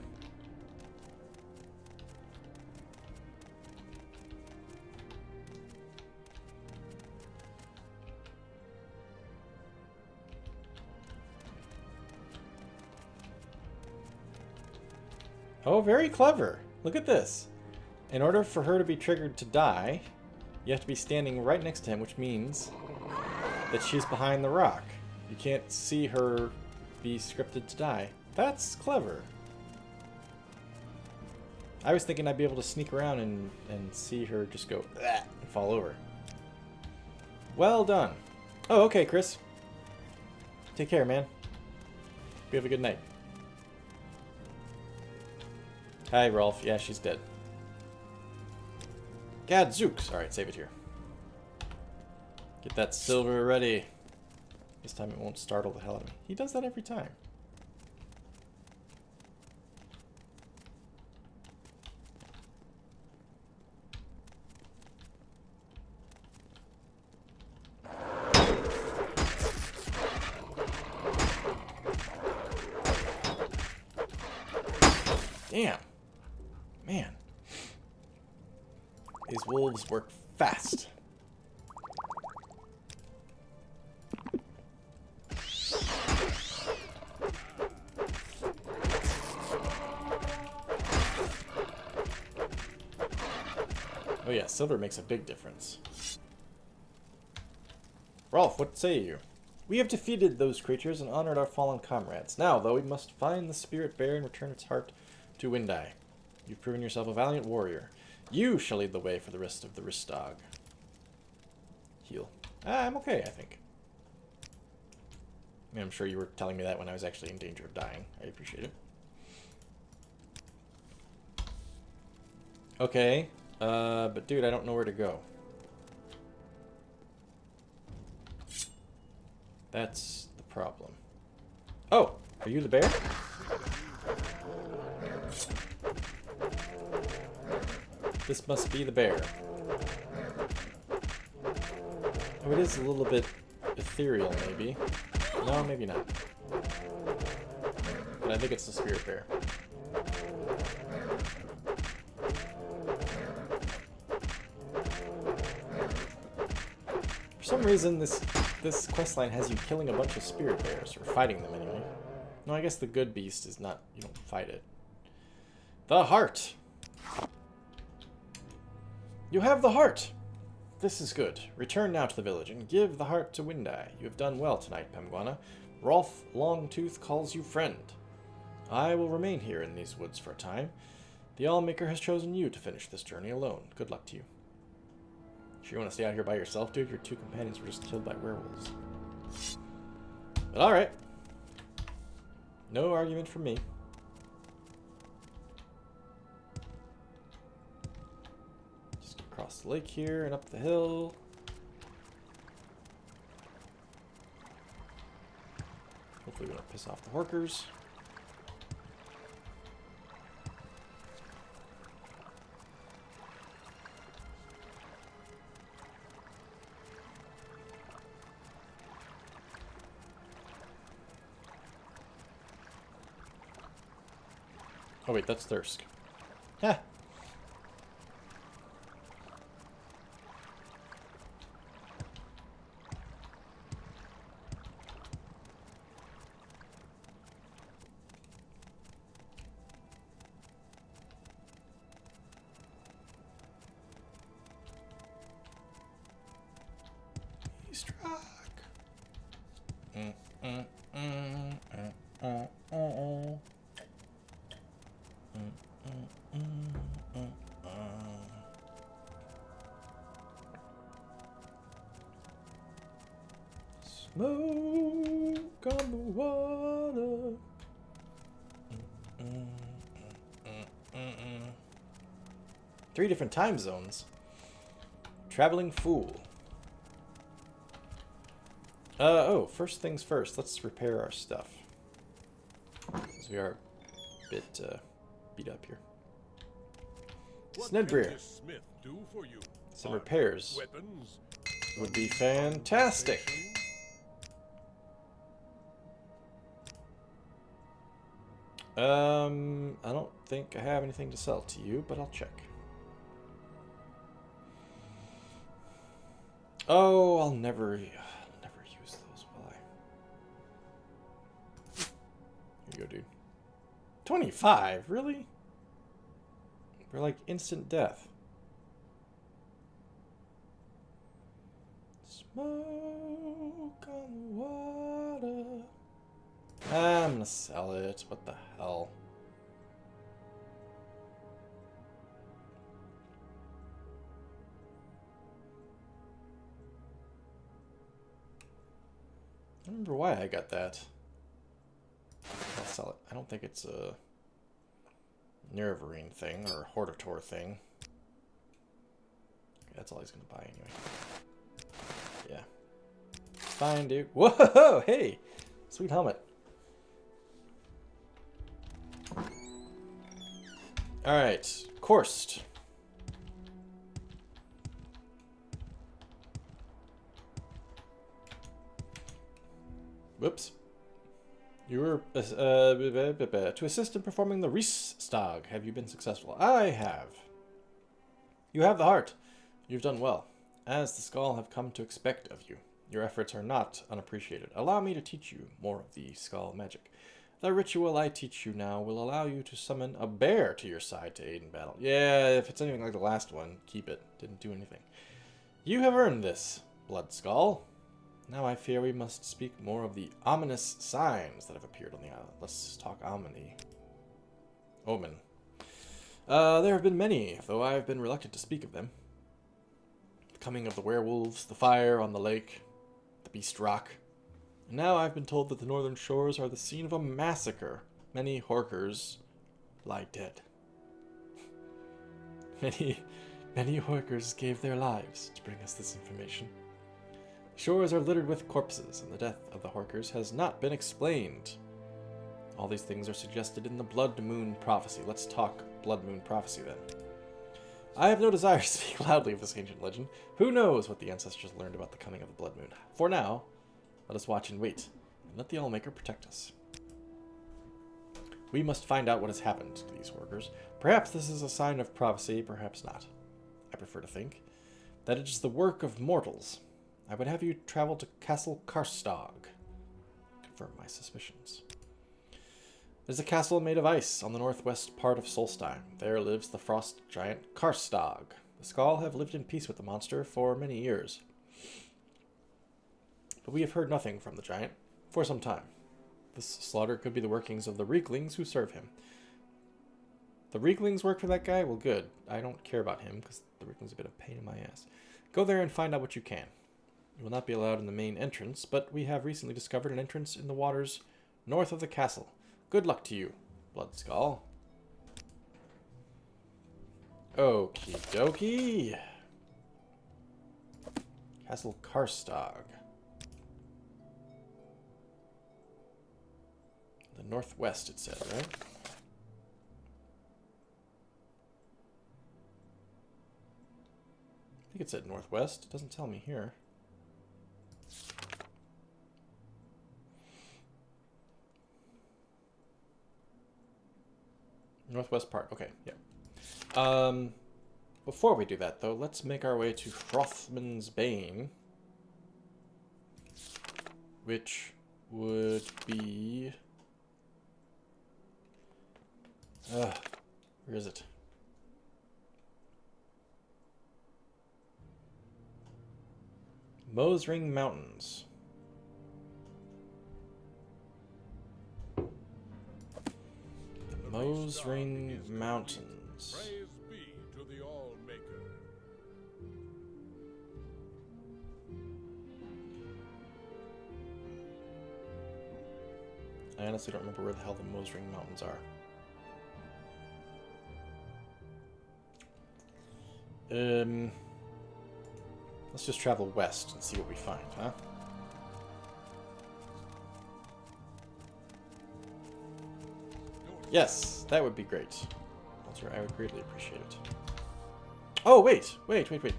S1: Oh, very clever. Look at this. In order for her to be triggered to die, you have to be standing right next to him, which means that she's behind the rock. You can't see her be scripted to die. That's clever. I was thinking I'd be able to sneak around and see her just go and fall over. Well done. Oh, okay, Chris. Take care, man. You have a good night. Hi, Rolf. Yeah, she's dead. Gadzooks. Alright, save it here. Get that silver ready. This time it won't startle the hell out of me. He does that every time. Damn. Man. These wolves work fast. Oh yeah, silver makes a big difference. Rolf, what say you? We have defeated those creatures and honored our fallen comrades. Now, though, we must find the spirit bear and return its heart to Windai. You've proven yourself a valiant warrior. You shall lead the way for the rest of the Ristog. Heal. I'm okay, I think. I mean, I'm sure you were telling me that when I was actually in danger of dying. I appreciate it. Okay. But dude, I don't know where to go. That's the problem. Oh! Are you the bear? This must be the bear. Oh, it is a little bit ethereal, maybe. No, maybe not. But I think it's the spirit bear. For some reason, this questline has you killing a bunch of spirit bears, or fighting them anyway. No, I guess the good beast is not, you don't fight it. The heart! You have the heart! This is good. Return now to the village and give the heart to Windai. You have done well tonight, Pemguana. Rolf Longtooth calls you friend. I will remain here in these woods for a time. The Allmaker has chosen you to finish this journey alone. Good luck to you. Sure you want to stay out here by yourself, dude? Your two companions were just killed by werewolves. But alright. No argument from me. Just across the lake here and up the hill. Hopefully we don't piss off the Horkers. Oh wait, that's Thirsk. Ha! He struck. Smoke on the water. Three different time zones. Traveling fool. Oh, first things first. Let's repair our stuff. Because we are a bit beat up here. Snedbreer. Some repairs would be fantastic. I don't think I have anything to sell to you, but I'll check. Oh, I'll never use those, will I? Here you go, dude. 25? Really? We're like instant death. Smoke on the water. I'm gonna sell it. What the hell? I don't remember why I got that. I'll sell it. I don't think it's a Nervarine thing or a Hortator thing. Okay, that's all he's gonna buy anyway. Yeah. Fine, dude. Whoa! Hey! Sweet helmet. Alright. Coursed. Whoops. You were to assist in performing the Riesstag. Have you been successful? I have. You have the heart. You've done well. As the Skull have come to expect of you. Your efforts are not unappreciated. Allow me to teach you more of the Skull magic. The ritual I teach you now will allow you to summon a bear to your side to aid in battle. Yeah, if it's anything like the last one, keep it. Didn't do anything. You have earned this, Blood Skull. Now I fear we must speak more of the ominous signs that have appeared on the island. Let's talk Omen. There have been many, though I have been reluctant to speak of them. The coming of the werewolves, the fire on the lake, the beast rock. And now I've been told that the northern shores are the scene of a massacre. Many Horkers lie dead. Many Horkers gave their lives to bring us this information. Shores are littered with corpses, and the death of the Horkers has not been explained. All these things are suggested in the Blood Moon Prophecy. Let's talk Blood Moon Prophecy, then. I have no desire to speak loudly of this ancient legend. Who knows what the ancestors learned about the coming of the Blood Moon? For now, let us watch and wait, and let the Allmaker protect us. We must find out what has happened to these Horkers. Perhaps this is a sign of prophecy, perhaps not. I prefer to think that it is the work of mortals. I would have you travel to Castle Karstag. Confirm my suspicions. There's a castle made of ice on the northwest part of Solstein. There lives the frost giant Karstag. The Skull have lived in peace with the monster for many years. But we have heard nothing from the giant for some time. This slaughter could be the workings of the Reeklings who serve him. The Reeklings work for that guy? Well, good. I don't care about him, because the Reekling's a bit of a pain in my ass. Go there and find out what you can. You will not be allowed in the main entrance, but we have recently discovered an entrance in the waters north of the castle. Good luck to you, Blood Skull. Okie dokie. Castle Karstag. The northwest, it said, right? I think it said northwest. It doesn't tell me here. Northwest part. Okay, yeah. Before we do that, though, let's make our way to Hrothman's Bane, which would be... where is it? Mosring Mountains. Mosring Mountains.
S2: Praise be to the All-Maker.
S1: I honestly don't remember where the hell the Mosring Mountains are. Let's just travel west and see what we find, huh? Yes, that would be great. Walter, I would greatly appreciate it. Oh, wait.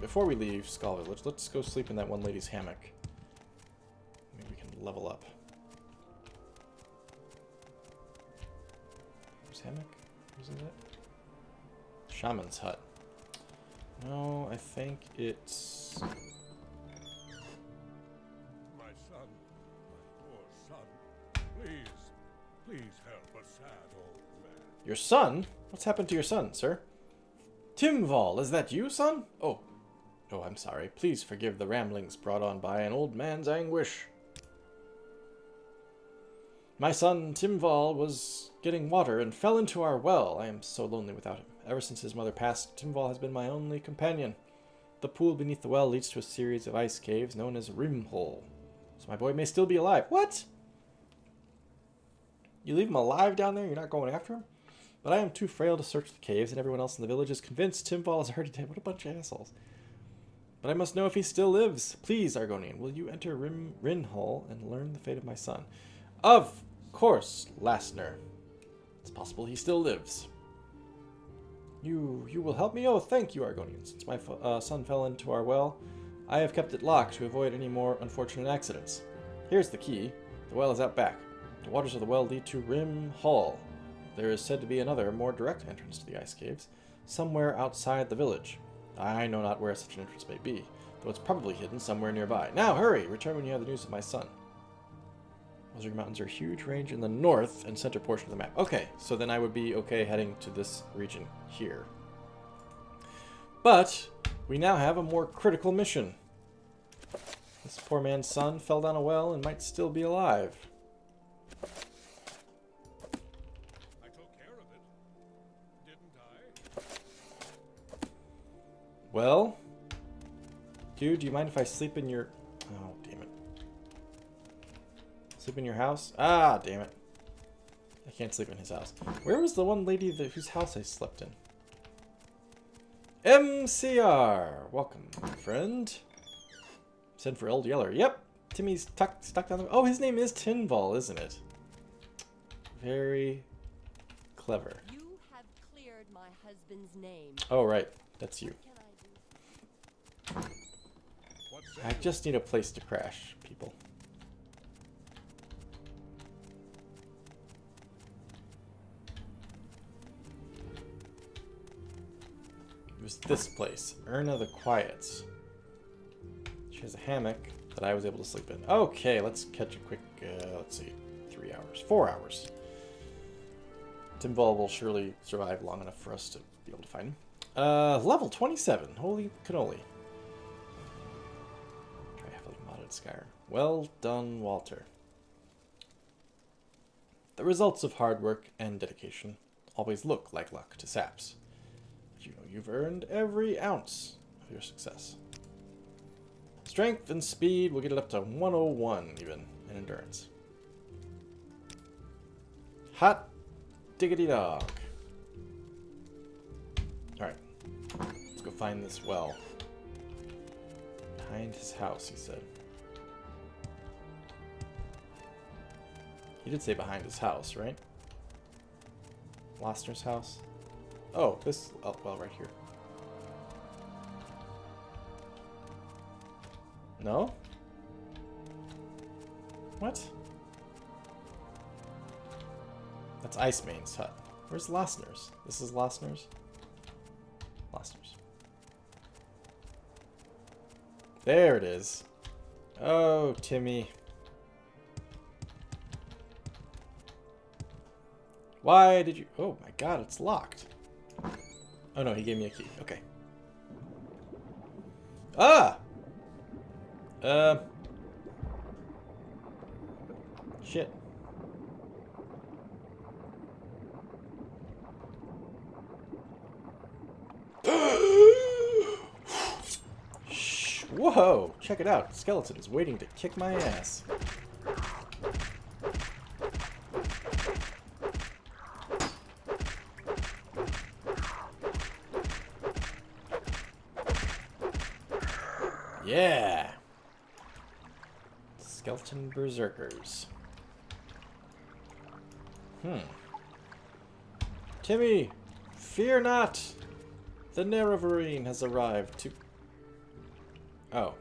S1: Before we leave Skull Village, let's go sleep in that one lady's hammock. Maybe we can level up. Where's hammock? Where's that? Shaman's hut. No, I think it's...
S2: My son, my poor son. Please help a sad old man.
S1: Your son? What's happened to your son, sir? Timval, is that you, son? Oh. Oh, I'm sorry. Please forgive the ramblings brought on by an old man's anguish. My son, Timval, was getting water and fell into our well. I am so lonely without him. Ever since his mother passed, Timval has been my only companion. The pool beneath the well leads to a series of ice caves known as Rimhole. So my boy may still be alive. What? You leave him alive down there? You're not going after him? But I am too frail to search the caves, and everyone else in the village is convinced Timval is already dead. What a bunch of assholes. But I must know if he still lives. Please, Argonian, will you enter Rinhole and learn the fate of my son? Of course, Lastner. It's possible he still lives. You will help me? Oh, thank you, Argonian. Since my son fell into our well, I have kept it locked to avoid any more unfortunate accidents. Here's the key. The well is out back. The waters of the well lead to Rim Hall. There is said to be another, more direct entrance to the ice caves, somewhere outside the village. I know not where such an entrance may be, though it's probably hidden somewhere nearby. Now, hurry! Return when you have the news of my son. Ozark Mountains are a huge range in the north and center portion of the map. Okay, so then I would be okay heading to this region here. But we now have a more critical mission. This poor man's son fell down a well and might still be alive.
S2: I took care of it, didn't I?
S1: Well, dude, do you mind if I sleep in your... Oh, damn it. Sleep in your house? Ah, damn it. I can't sleep in his house. Where was the one lady whose house I slept in? MCR! Welcome, friend. Send for Old Yeller. Yep, Timmy's stuck down the... Oh, his name is Tinval, isn't it? Very clever.
S3: You have cleared my husband's name.
S1: Oh, right. That's you.
S3: What can I do?
S2: What's
S1: I just need a place to crash, people. It was this place, Erna the Quiets. She has a hammock that I was able to sleep in. Okay, let's catch a quick, let's see, 3 hours, 4 hours. Timval will surely survive long enough for us to be able to find him. Level 27, holy cannoli. Try heavily modded Skyrim. Well done, Walter. The results of hard work and dedication always look like luck to saps. But you know you've earned every ounce of your success. Strength and speed will get it up to 101 even, and endurance. Hot diggity dog. Alright, let's go find this well. Behind his house, he said. He did say behind his house, right? Lostner's house? Oh, this, oh, well, right here. No? What? That's Ice Main's hut. Where's Lostner's? This is Lostner's? Lostner's. There it is. Oh, Timmy. Why did you... Oh my god, it's locked. Oh no, he gave me a key. Okay. Ah! Shit. Shh. Whoa! Check it out. Skeleton is waiting to kick my ass. Yeah! Skeleton Berserkers. Timmy! Fear not! The Nerevarine has arrived to... Oh.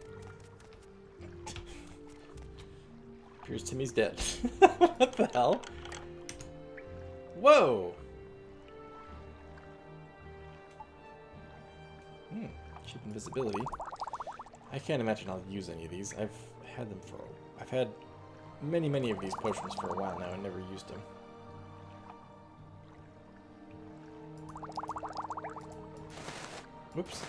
S1: Appears Timmy's dead. What the hell? Whoa! Cheap invisibility. I can't imagine I'll use any of these. I've had them for... I've had many of these potions for a while now and never used them. Whoops.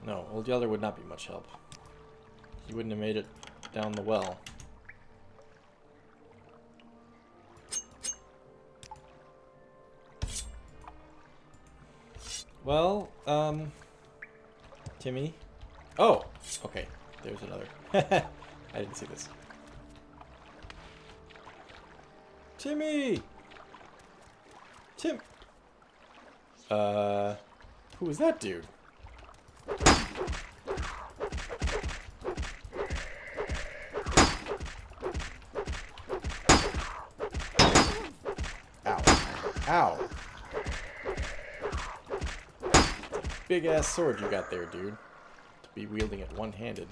S1: No, Old Yeller would not be much help. He wouldn't have made it down the well. Well, Timmy. Oh, okay. There's another. I didn't see this. Timmy! Who was that dude? Ow. Ow. Big ass sword you got there, dude. To be wielding it one-handed.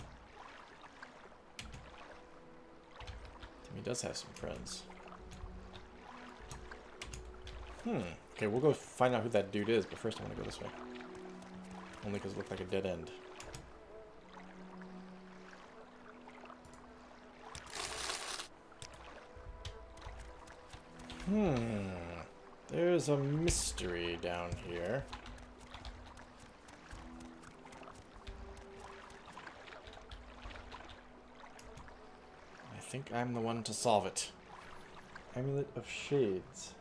S1: Timmy does have some friends. Okay, we'll go find out who that dude is, but first I want to go this way. Only because it looked like a dead end. There's a mystery down here. I think I'm the one to solve it. Amulet of Shades.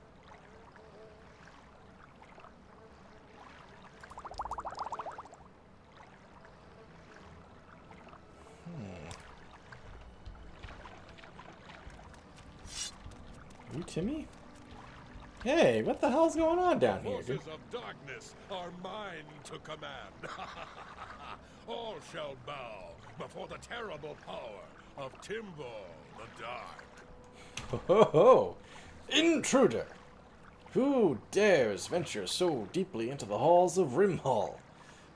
S1: You Timmy? Hey, what the hell's going on down here, dude?
S2: Forces of darkness are mine to command. All shall bow before the terrible power of Timval the Dark.
S1: Ho ho ho! Intruder! Who dares venture so deeply into the halls of Rimhall?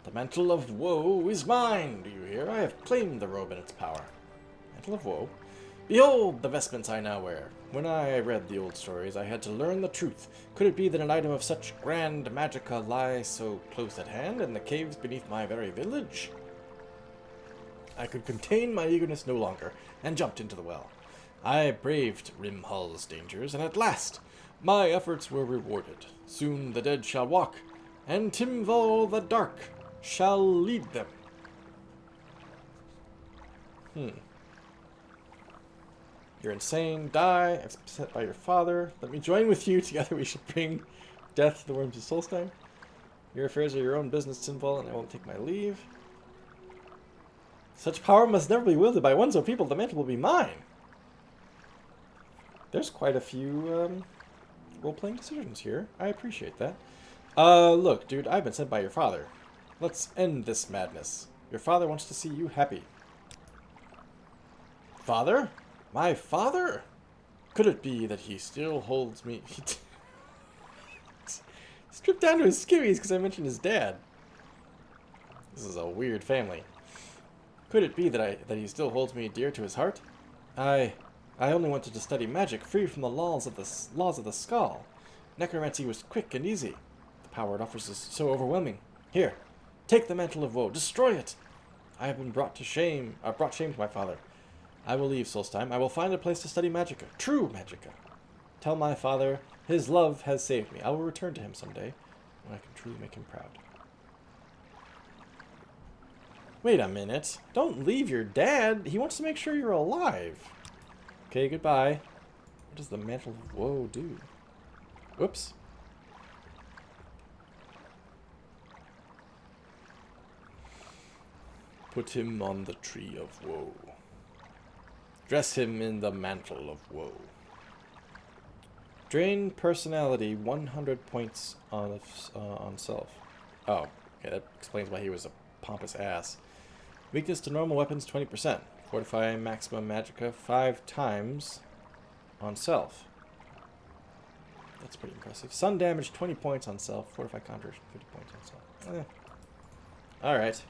S1: The Mantle of Woe is mine, do you hear? I have claimed the robe and its power. Mantle of Woe? Behold the vestments I now wear. When I read the old stories, I had to learn the truth. Could it be that an item of such grand magica lies so close at hand in the caves beneath my very village? I could contain my eagerness no longer, and jumped into the well. I braved Rimhall's dangers, and at last my efforts were rewarded. Soon the dead shall walk, and Timval the Dark shall lead them. You're insane. Die. I'm upset by your father. Let me join with you. Together we shall bring death to the worms of Solstheim. Your affairs are your own business, Timval, and I won't take my leave. Such power must never be wielded by one so people. The mantle will be mine. There's quite a few role-playing decisions here. I appreciate that. Look, dude, I've been sent by your father. Let's end this madness. Your father wants to see you happy. Father? My father? Could it be that he still holds me... Stripped down to his skivvies because I mentioned his dad. This is a weird family. Could it be that he still holds me dear to his heart? I only wanted to study magic free from the laws of the skull. Necromancy was quick and easy. The power it offers is so overwhelming. Here, take the Mantle of Woe. Destroy it. I have been brought shame to my father. I will leave Solstheim. I will find a place to study magica. True magica. Tell my father his love has saved me. I will return to him someday when I can truly make him proud. Wait a minute. Don't leave your dad. He wants to make sure you're alive. Okay, goodbye. What does the Mantle of Woe do? Whoops. Put him on the Tree of Woe. Dress him in the Mantle of Woe. Drain personality 100 points on self. Oh, okay, that explains why he was a pompous ass. Weakness to normal weapons 20%. Fortify maximum magicka 5 times on self. That's pretty impressive. Sun damage 20 points on self. Fortify conjuration 50 points on self. Alright.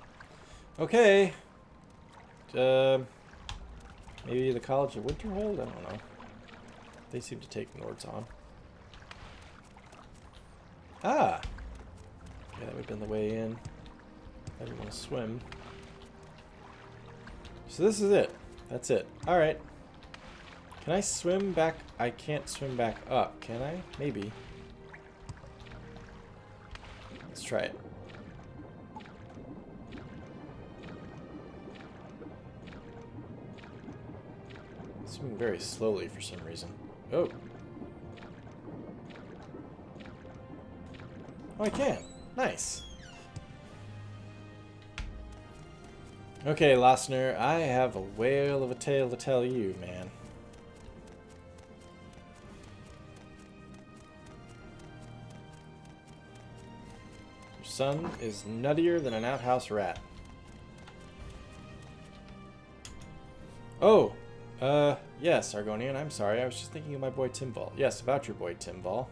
S1: Okay. Maybe the College of Winterhold? I don't know. They seem to take Nords on. Ah! Yeah, that would have been the way in. I didn't want to swim. So this is it. That's it. Alright. Can I swim back? I can't swim back up, can I? Maybe. Let's try it. It's moving very slowly for some reason. Oh. Oh, I can. Nice. Okay, Lassner, I have a whale of a tale to tell you, man. Your son is nuttier than an outhouse rat. Oh, yes, Argonian, I'm sorry. I was just thinking of my boy Timbal. Yes, about your boy Timbal.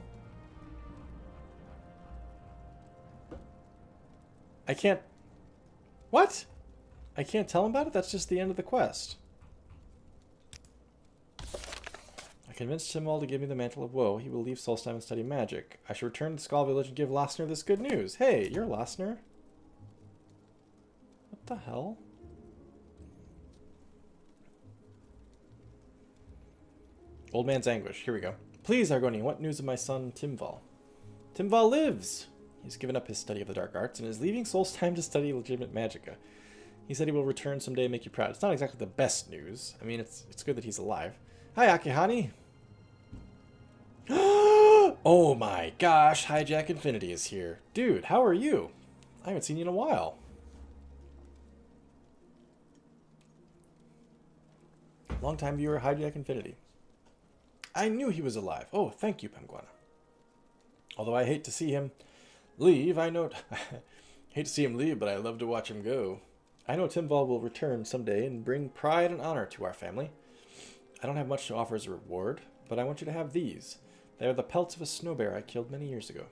S1: I can't... What? I can't tell him about it? That's just the end of the quest. I convinced Timbal to give me the Mantle of Woe. He will leave Solstheim and study magic. I should return to the Skull Village and give Lassner this good news. Hey, you're Lassner. What the hell? Old Man's Anguish. Here we go. Please, Argonian, what news of my son, Timval? Timval lives! He's given up his study of the dark arts and is leaving Solstheim to study legitimate magicka. He said he will return someday and make you proud. It's not exactly the best news. I mean, it's good that he's alive. Hi, Akihani! Oh my gosh, Hijack Infinity is here. Dude, how are you? I haven't seen you in a while. Long-time viewer, Hijack Infinity. I knew he was alive. Oh, thank you, Penguana. Although I hate to see him leave, I know... hate to see him leave, but I love to watch him go. I know Timval will return someday and bring pride and honor to our family. I don't have much to offer as a reward, but I want you to have these. They are the pelts of a snow bear I killed many years ago.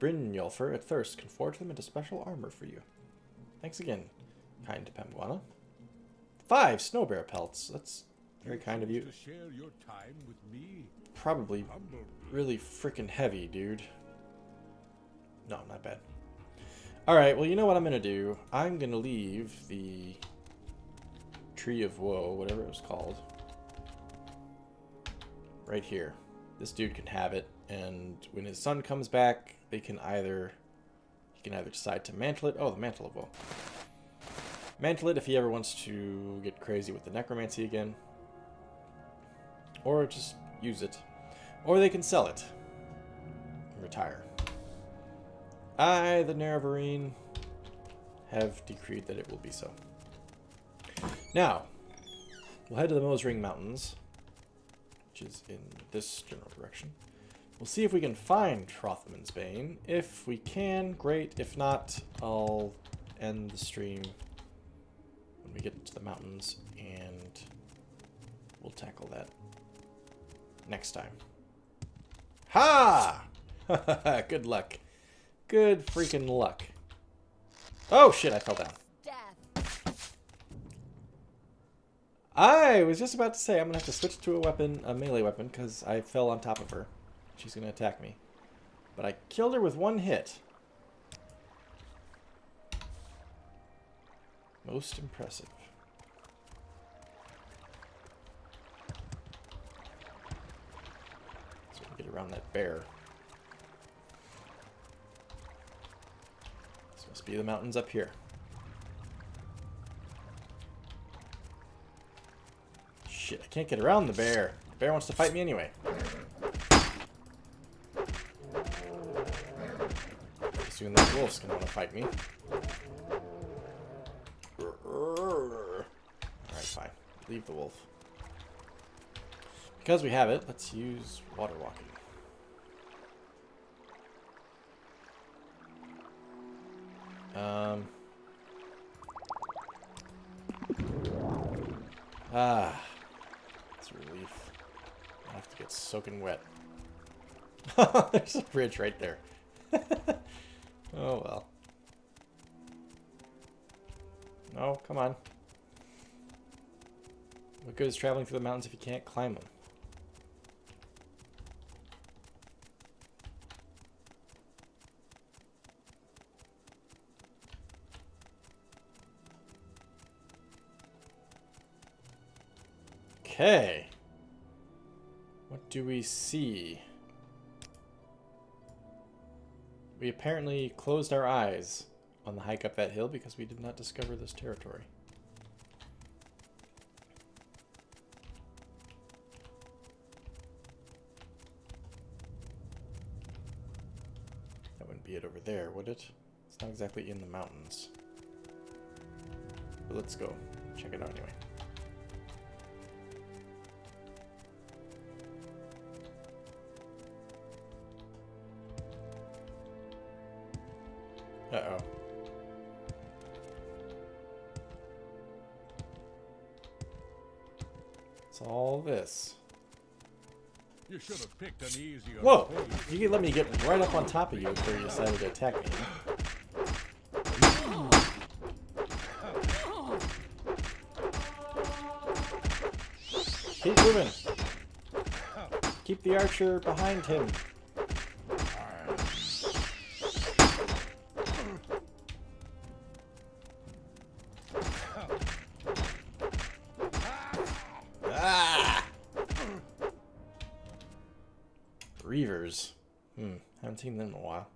S1: Brynjolfur at Thirst can forge them into special armor for you. Thanks again, kind Penguana. 5 snow bear pelts. That's very kind of you.
S2: To share your time with me.
S1: Probably really freaking heavy, dude. No, not bad. Alright, well, you know what I'm going to do? I'm going to leave the Tree of Woe, whatever it was called, right here. This dude can have it, and when his son comes back, he can either decide to mantle it. Oh, the Mantle of Woe. Mantle it if he ever wants to get crazy with the necromancy again. Or just use it. Or they can sell it and retire. I, the Nerevarine, have decreed that it will be so. Now, we'll head to the Mosring Mountains, which is in this general direction. We'll see if we can find Trothman's Bane. If we can, great. If not, I'll end the stream when we get to the mountains, and we'll tackle that next time. Ha! Good luck. Good freaking luck. Oh shit, I fell down.
S3: Death.
S1: I was just about to say I'm gonna have to switch to a melee weapon, because I fell on top of her. She's gonna attack me. But I killed her with 1 hit. Most impressive. So we can get around that bear. This must be the mountains up here. Shit, I can't get around the bear. The bear wants to fight me anyway. Soon those wolves gonna want to fight me. Alright, fine. Leave the wolf. Because we have it, let's use water walking. It's a relief. I have to get soaking wet. There's a bridge right there. Oh well. No, come on. What good is traveling through the mountains if you can't climb them? Okay. What do we see? We apparently closed our eyes on the hike up that hill because we did not discover this territory. That wouldn't be it over there, would it? It's not exactly in the mountains. But let's go. Check it out anyway. Uh-oh. It's all this.
S2: You should have picked an easier.
S1: Whoa!
S2: pace.
S1: You let me get right up on top of you before you decided to attack me. Keep moving. Keep the archer behind him. Ah! Reavers. Haven't seen them in a while.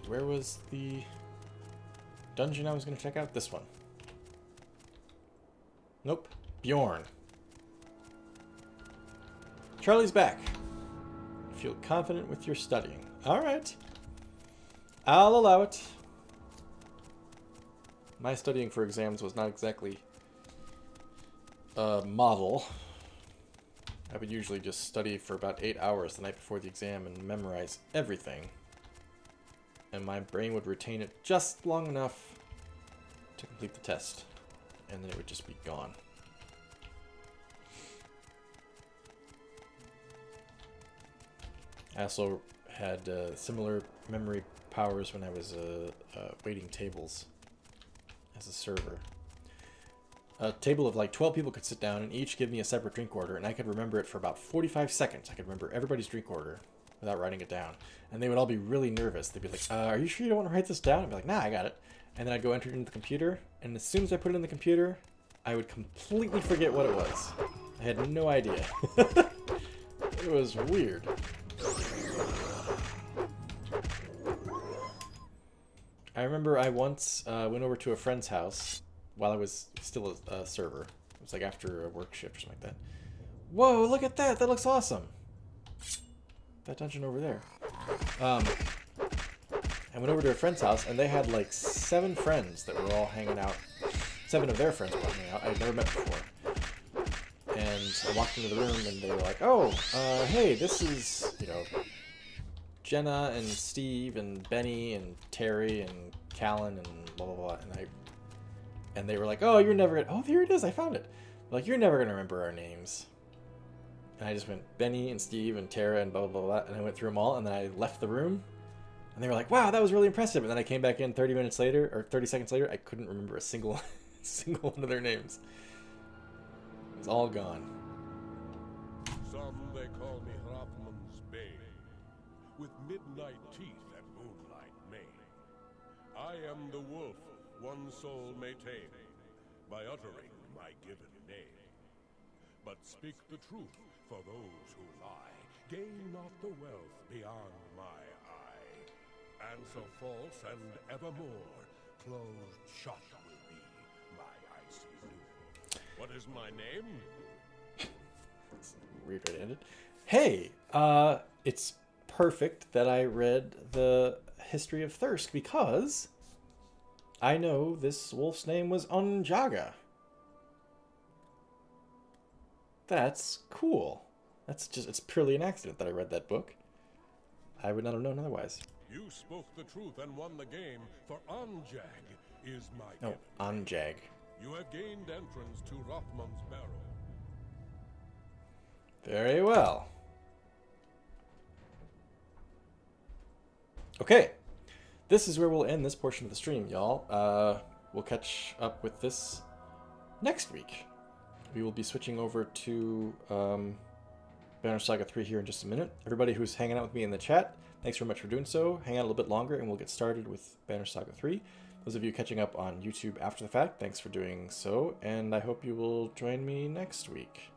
S1: Where was the dungeon I was going to check out? This one. Nope. Bjorn. Charlie's back. Feel confident with your studying. Alright. I'll allow it. My studying for exams was not exactly a model. I would usually just study for about 8 hours the night before the exam and memorize everything. And my brain would retain it just long enough to complete the test. And then it would just be gone. I also had similar memory powers when I was waiting tables as a server. A table of like 12 people could sit down and each give me a separate drink order, and I could remember it for about 45 seconds. I could remember everybody's drink order without writing it down. And they would all be really nervous. They'd be like, are you sure you don't want to write this down? I'd be like, nah, I got it. And then I'd go enter it into the computer, and as soon as I put it in the computer, I would completely forget what it was. I had no idea. It was weird. I remember I once went over to a friend's house while I was still a server. It was like after a work shift or something like that. Whoa, look at that! That looks awesome! That dungeon over there. I went over to a friend's house, and they had like 7 friends that were all hanging out. 7 of their friends were hanging out. I'd never met before. And I walked into the room, and they were like, oh, hey, this is, you know, Jenna and Steve and Benny and Terry and Callan and blah, blah, blah. And they were like, oh, you're never gonna... Oh, here it is. I found it. Like, you're never going to remember our names. And I just went Benny and Steve and Tara and blah, blah, blah, blah. And I went through them all, and then I left the room. And they were like, wow, that was really impressive. And then I came back in 30 minutes later, or 30 seconds later. I couldn't remember a single one of their names. It was all gone.
S2: Some they call me Hrothmund's Bane, with midnight teeth and moonlight mane. I am the wolf one soul may tame, by uttering my given name. But speak the truth for those who lie, gain not the wealth beyond my eye. Answer false and evermore, closed shut will be my icy doom. What is my name?
S1: Weird way to end it. Hey, it's perfect that I read the History of Thirst because I know this wolf's name was Unjaga. That's cool. It's purely an accident that I read that book. I would not have known otherwise.
S2: You spoke the truth and won the game, for Anjag is my
S1: No,
S2: given.
S1: Anjag.
S2: You have gained entrance to Rothmund's Barrow.
S1: Very well. Okay. This is where we'll end this portion of the stream, y'all. We'll catch up with this next week. We will be switching over to Banner Saga 3 here in just a minute. Everybody who's hanging out with me in the chat, thanks very much for doing so. Hang out a little bit longer and we'll get started with Banner Saga 3. Those of you catching up on YouTube after the fact, thanks for doing so, and I hope you will join me next week.